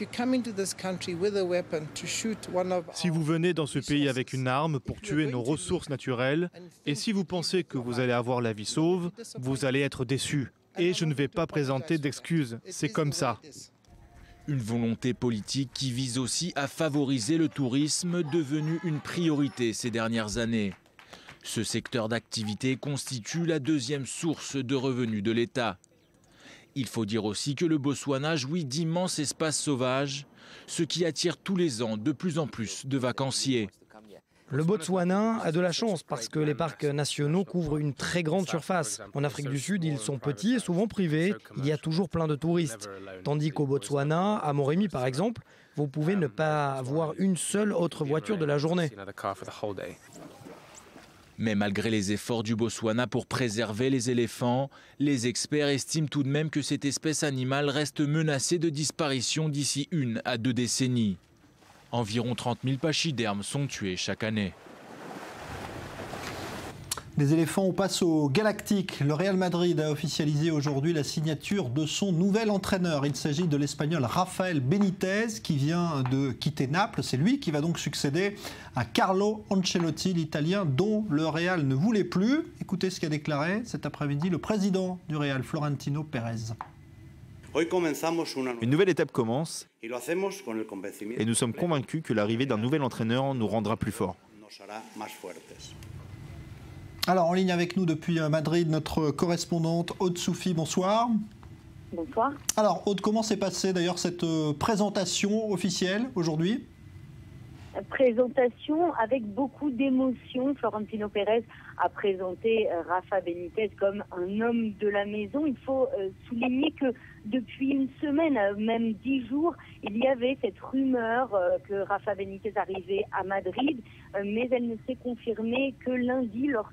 Si vous venez dans ce pays avec une arme pour tuer nos ressources naturelles, et si vous pensez que vous allez avoir la vie sauve, vous allez être déçus. Et je ne vais pas présenter d'excuses, c'est comme ça. Une volonté politique qui vise aussi à favoriser le tourisme, devenu une priorité ces dernières années. Ce secteur d'activité constitue la deuxième source de revenus de l'État. Il faut dire aussi que le Botswana jouit d'immenses espaces sauvages, ce qui attire tous les ans de plus en plus de vacanciers. Le Botswana a de la chance parce que les parcs nationaux couvrent une très grande surface. En Afrique du Sud, ils sont petits et souvent privés. Il y a toujours plein de touristes. Tandis qu'au Botswana, à Moremi par exemple, vous pouvez ne pas avoir une seule autre voiture de la journée. Mais malgré les efforts du Botswana pour préserver les éléphants, les experts estiment tout de même que cette espèce animale reste menacée de disparition d'ici 1 à 2 décennies. Environ 30 000 pachydermes sont tués chaque année. Des éléphants, on passe au Galactique. Le Real Madrid a officialisé aujourd'hui la signature de son nouvel entraîneur. Il s'agit de l'Espagnol Rafael Benitez qui vient de quitter Naples. C'est lui qui va donc succéder à Carlo Ancelotti, l'Italien dont le Real ne voulait plus. Écoutez ce qu'a déclaré cet après-midi le président du Real, Florentino Pérez. Une nouvelle étape commence et nous sommes convaincus que l'arrivée d'un nouvel entraîneur nous rendra plus forts. Alors, en ligne avec nous depuis Madrid, notre correspondante Aude Soufi, bonsoir. Bonsoir. Alors, Aude, comment s'est passée d'ailleurs cette présentation officielle aujourd'hui ? Présentation avec beaucoup d'émotion. Florentino Pérez a présenté Rafa Benitez comme un homme de la maison. Il faut souligner que depuis une semaine, même 10 jours, il y avait cette rumeur que Rafa Benitez arrivait à Madrid, mais elle ne s'est confirmée que lundi lorsque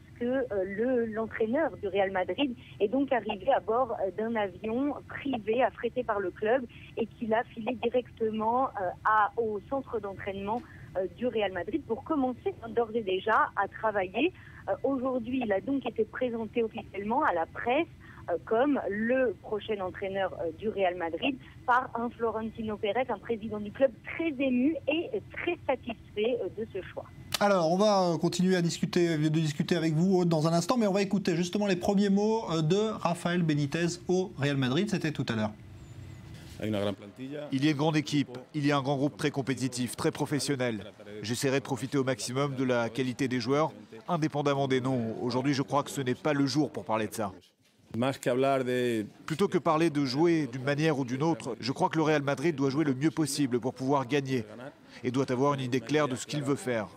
l'entraîneur du Real Madrid est donc arrivé à bord d'un avion privé affrété par le club et qu'il a filé directement au centre d'entraînement du Real Madrid pour commencer d'ores et déjà à travailler. Aujourd'hui, il a donc été présenté officiellement à la presse comme le prochain entraîneur du Real Madrid par un Florentino Pérez, un président du club très ému et très satisfait de ce choix. Alors, on va continuer à discuter avec vous Aude, dans un instant, mais on va écouter justement les premiers mots de Rafael Benitez au Real Madrid. C'était tout à l'heure. Il y a une grande équipe, il y a un grand groupe très compétitif, très professionnel. J'essaierai de profiter au maximum de la qualité des joueurs, indépendamment des noms. Aujourd'hui, je crois que ce n'est pas le jour pour parler de ça. Plutôt que parler de jouer d'une manière ou d'une autre, je crois que le Real Madrid doit jouer le mieux possible pour pouvoir gagner et doit avoir une idée claire de ce qu'il veut faire.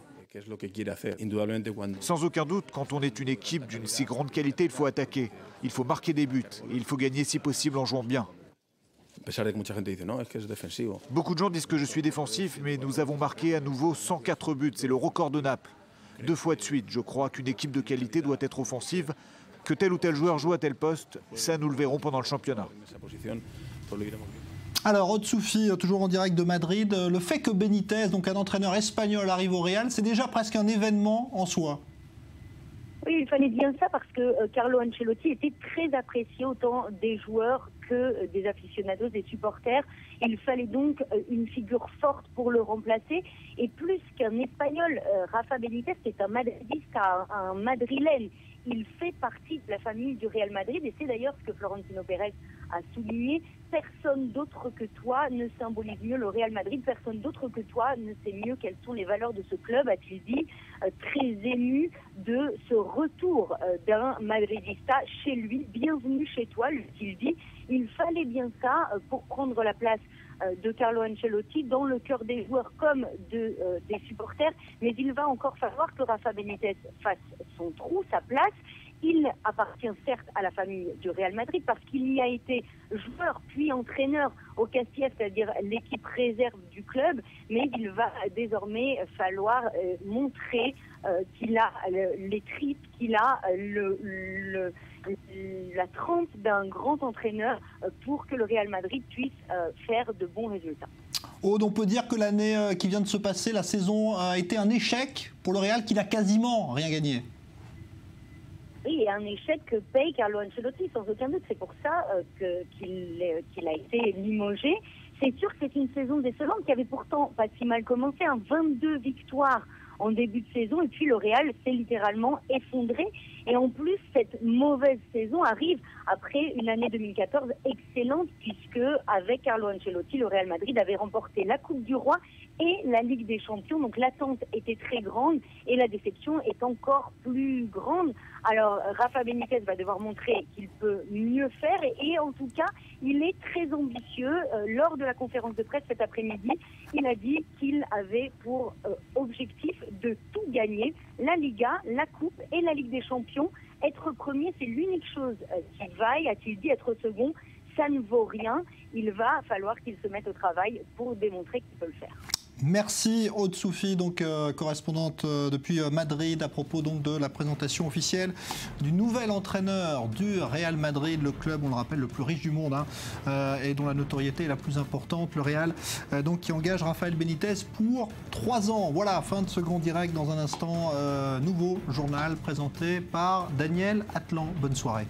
Sans aucun doute, quand on est une équipe d'une si grande qualité, il faut attaquer, il faut marquer des buts, et il faut gagner si possible en jouant bien. Beaucoup de gens disent que je suis défensif, mais nous avons marqué à nouveau 104 buts, c'est le record de Naples. 2 fois de suite, je crois qu'une équipe de qualité doit être offensive, que tel ou tel joueur joue à tel poste, ça nous le verrons pendant le championnat. Alors, Aude Soufi, toujours en direct de Madrid, le fait que Benitez, donc un entraîneur espagnol, arrive au Real, c'est déjà presque un événement en soi. Oui, il fallait bien ça parce que Carlo Ancelotti était très apprécié autant des joueurs que des aficionados, des supporters. Il fallait donc une figure forte pour le remplacer. Et plus qu'un Espagnol, Rafa Benitez, c'est un madridiste, un madrilène. Il fait partie de la famille du Real Madrid et c'est d'ailleurs ce que Florentino Pérez a souligné. Personne d'autre que toi ne symbolise mieux le Real Madrid, personne d'autre que toi ne sait mieux quelles sont les valeurs de ce club, a-t-il dit, très ému de ce retour d'un madridista chez lui. Bienvenue chez toi, lui-t-il dit. Il fallait bien ça pour prendre la place de Carlo Ancelotti dans le cœur des joueurs comme des supporters, mais il va encore falloir que Rafa Benitez fasse son trou, sa place. Il appartient certes à la famille du Real Madrid parce qu'il y a été joueur puis entraîneur au Castilla, c'est-à-dire l'équipe réserve du club, mais il va désormais falloir montrer qu'il a les tripes, qu'il a la trempe d'un grand entraîneur pour que le Real Madrid puisse faire de bons résultats. Aude, on peut dire que l'année qui vient de se passer, la saison a été un échec pour le Real qui n'a quasiment rien gagné. Oui, et un échec que paye Carlo Ancelotti, sans aucun doute. C'est pour ça qu'il a été limogé. C'est sûr que c'est une saison décevante qui avait pourtant pas si mal commencé. 22 victoires en début de saison et puis le Real s'est littéralement effondré. Et en plus, cette mauvaise saison arrive après une année 2014 excellente puisque avec Carlo Ancelotti, le Real Madrid avait remporté la Coupe du Roi et la Ligue des Champions. Donc l'attente était très grande et la déception est encore plus grande. Alors Rafa Benitez va devoir montrer qu'il peut mieux faire et en tout cas, il est très ambitieux. Lors de la conférence de presse cet après-midi, il a dit qu'il avait pour objectif de tout gagner, la Liga, la Coupe et la Ligue des Champions. Être premier, c'est l'unique chose qui vaille, a-t-il dit. Être second, ça ne vaut rien. Il va falloir qu'il se mette au travail pour démontrer qu'il peut le faire. Merci Aude Soufi, donc correspondante depuis Madrid, à propos donc de la présentation officielle du nouvel entraîneur du Real Madrid, le club, on le rappelle, le plus riche du monde et dont la notoriété est la plus importante, le Real, donc qui engage Rafael Benitez pour 3 ans. Voilà, fin de ce grand direct. Dans un instant, nouveau journal présenté par Daniel Atlan. Bonne soirée.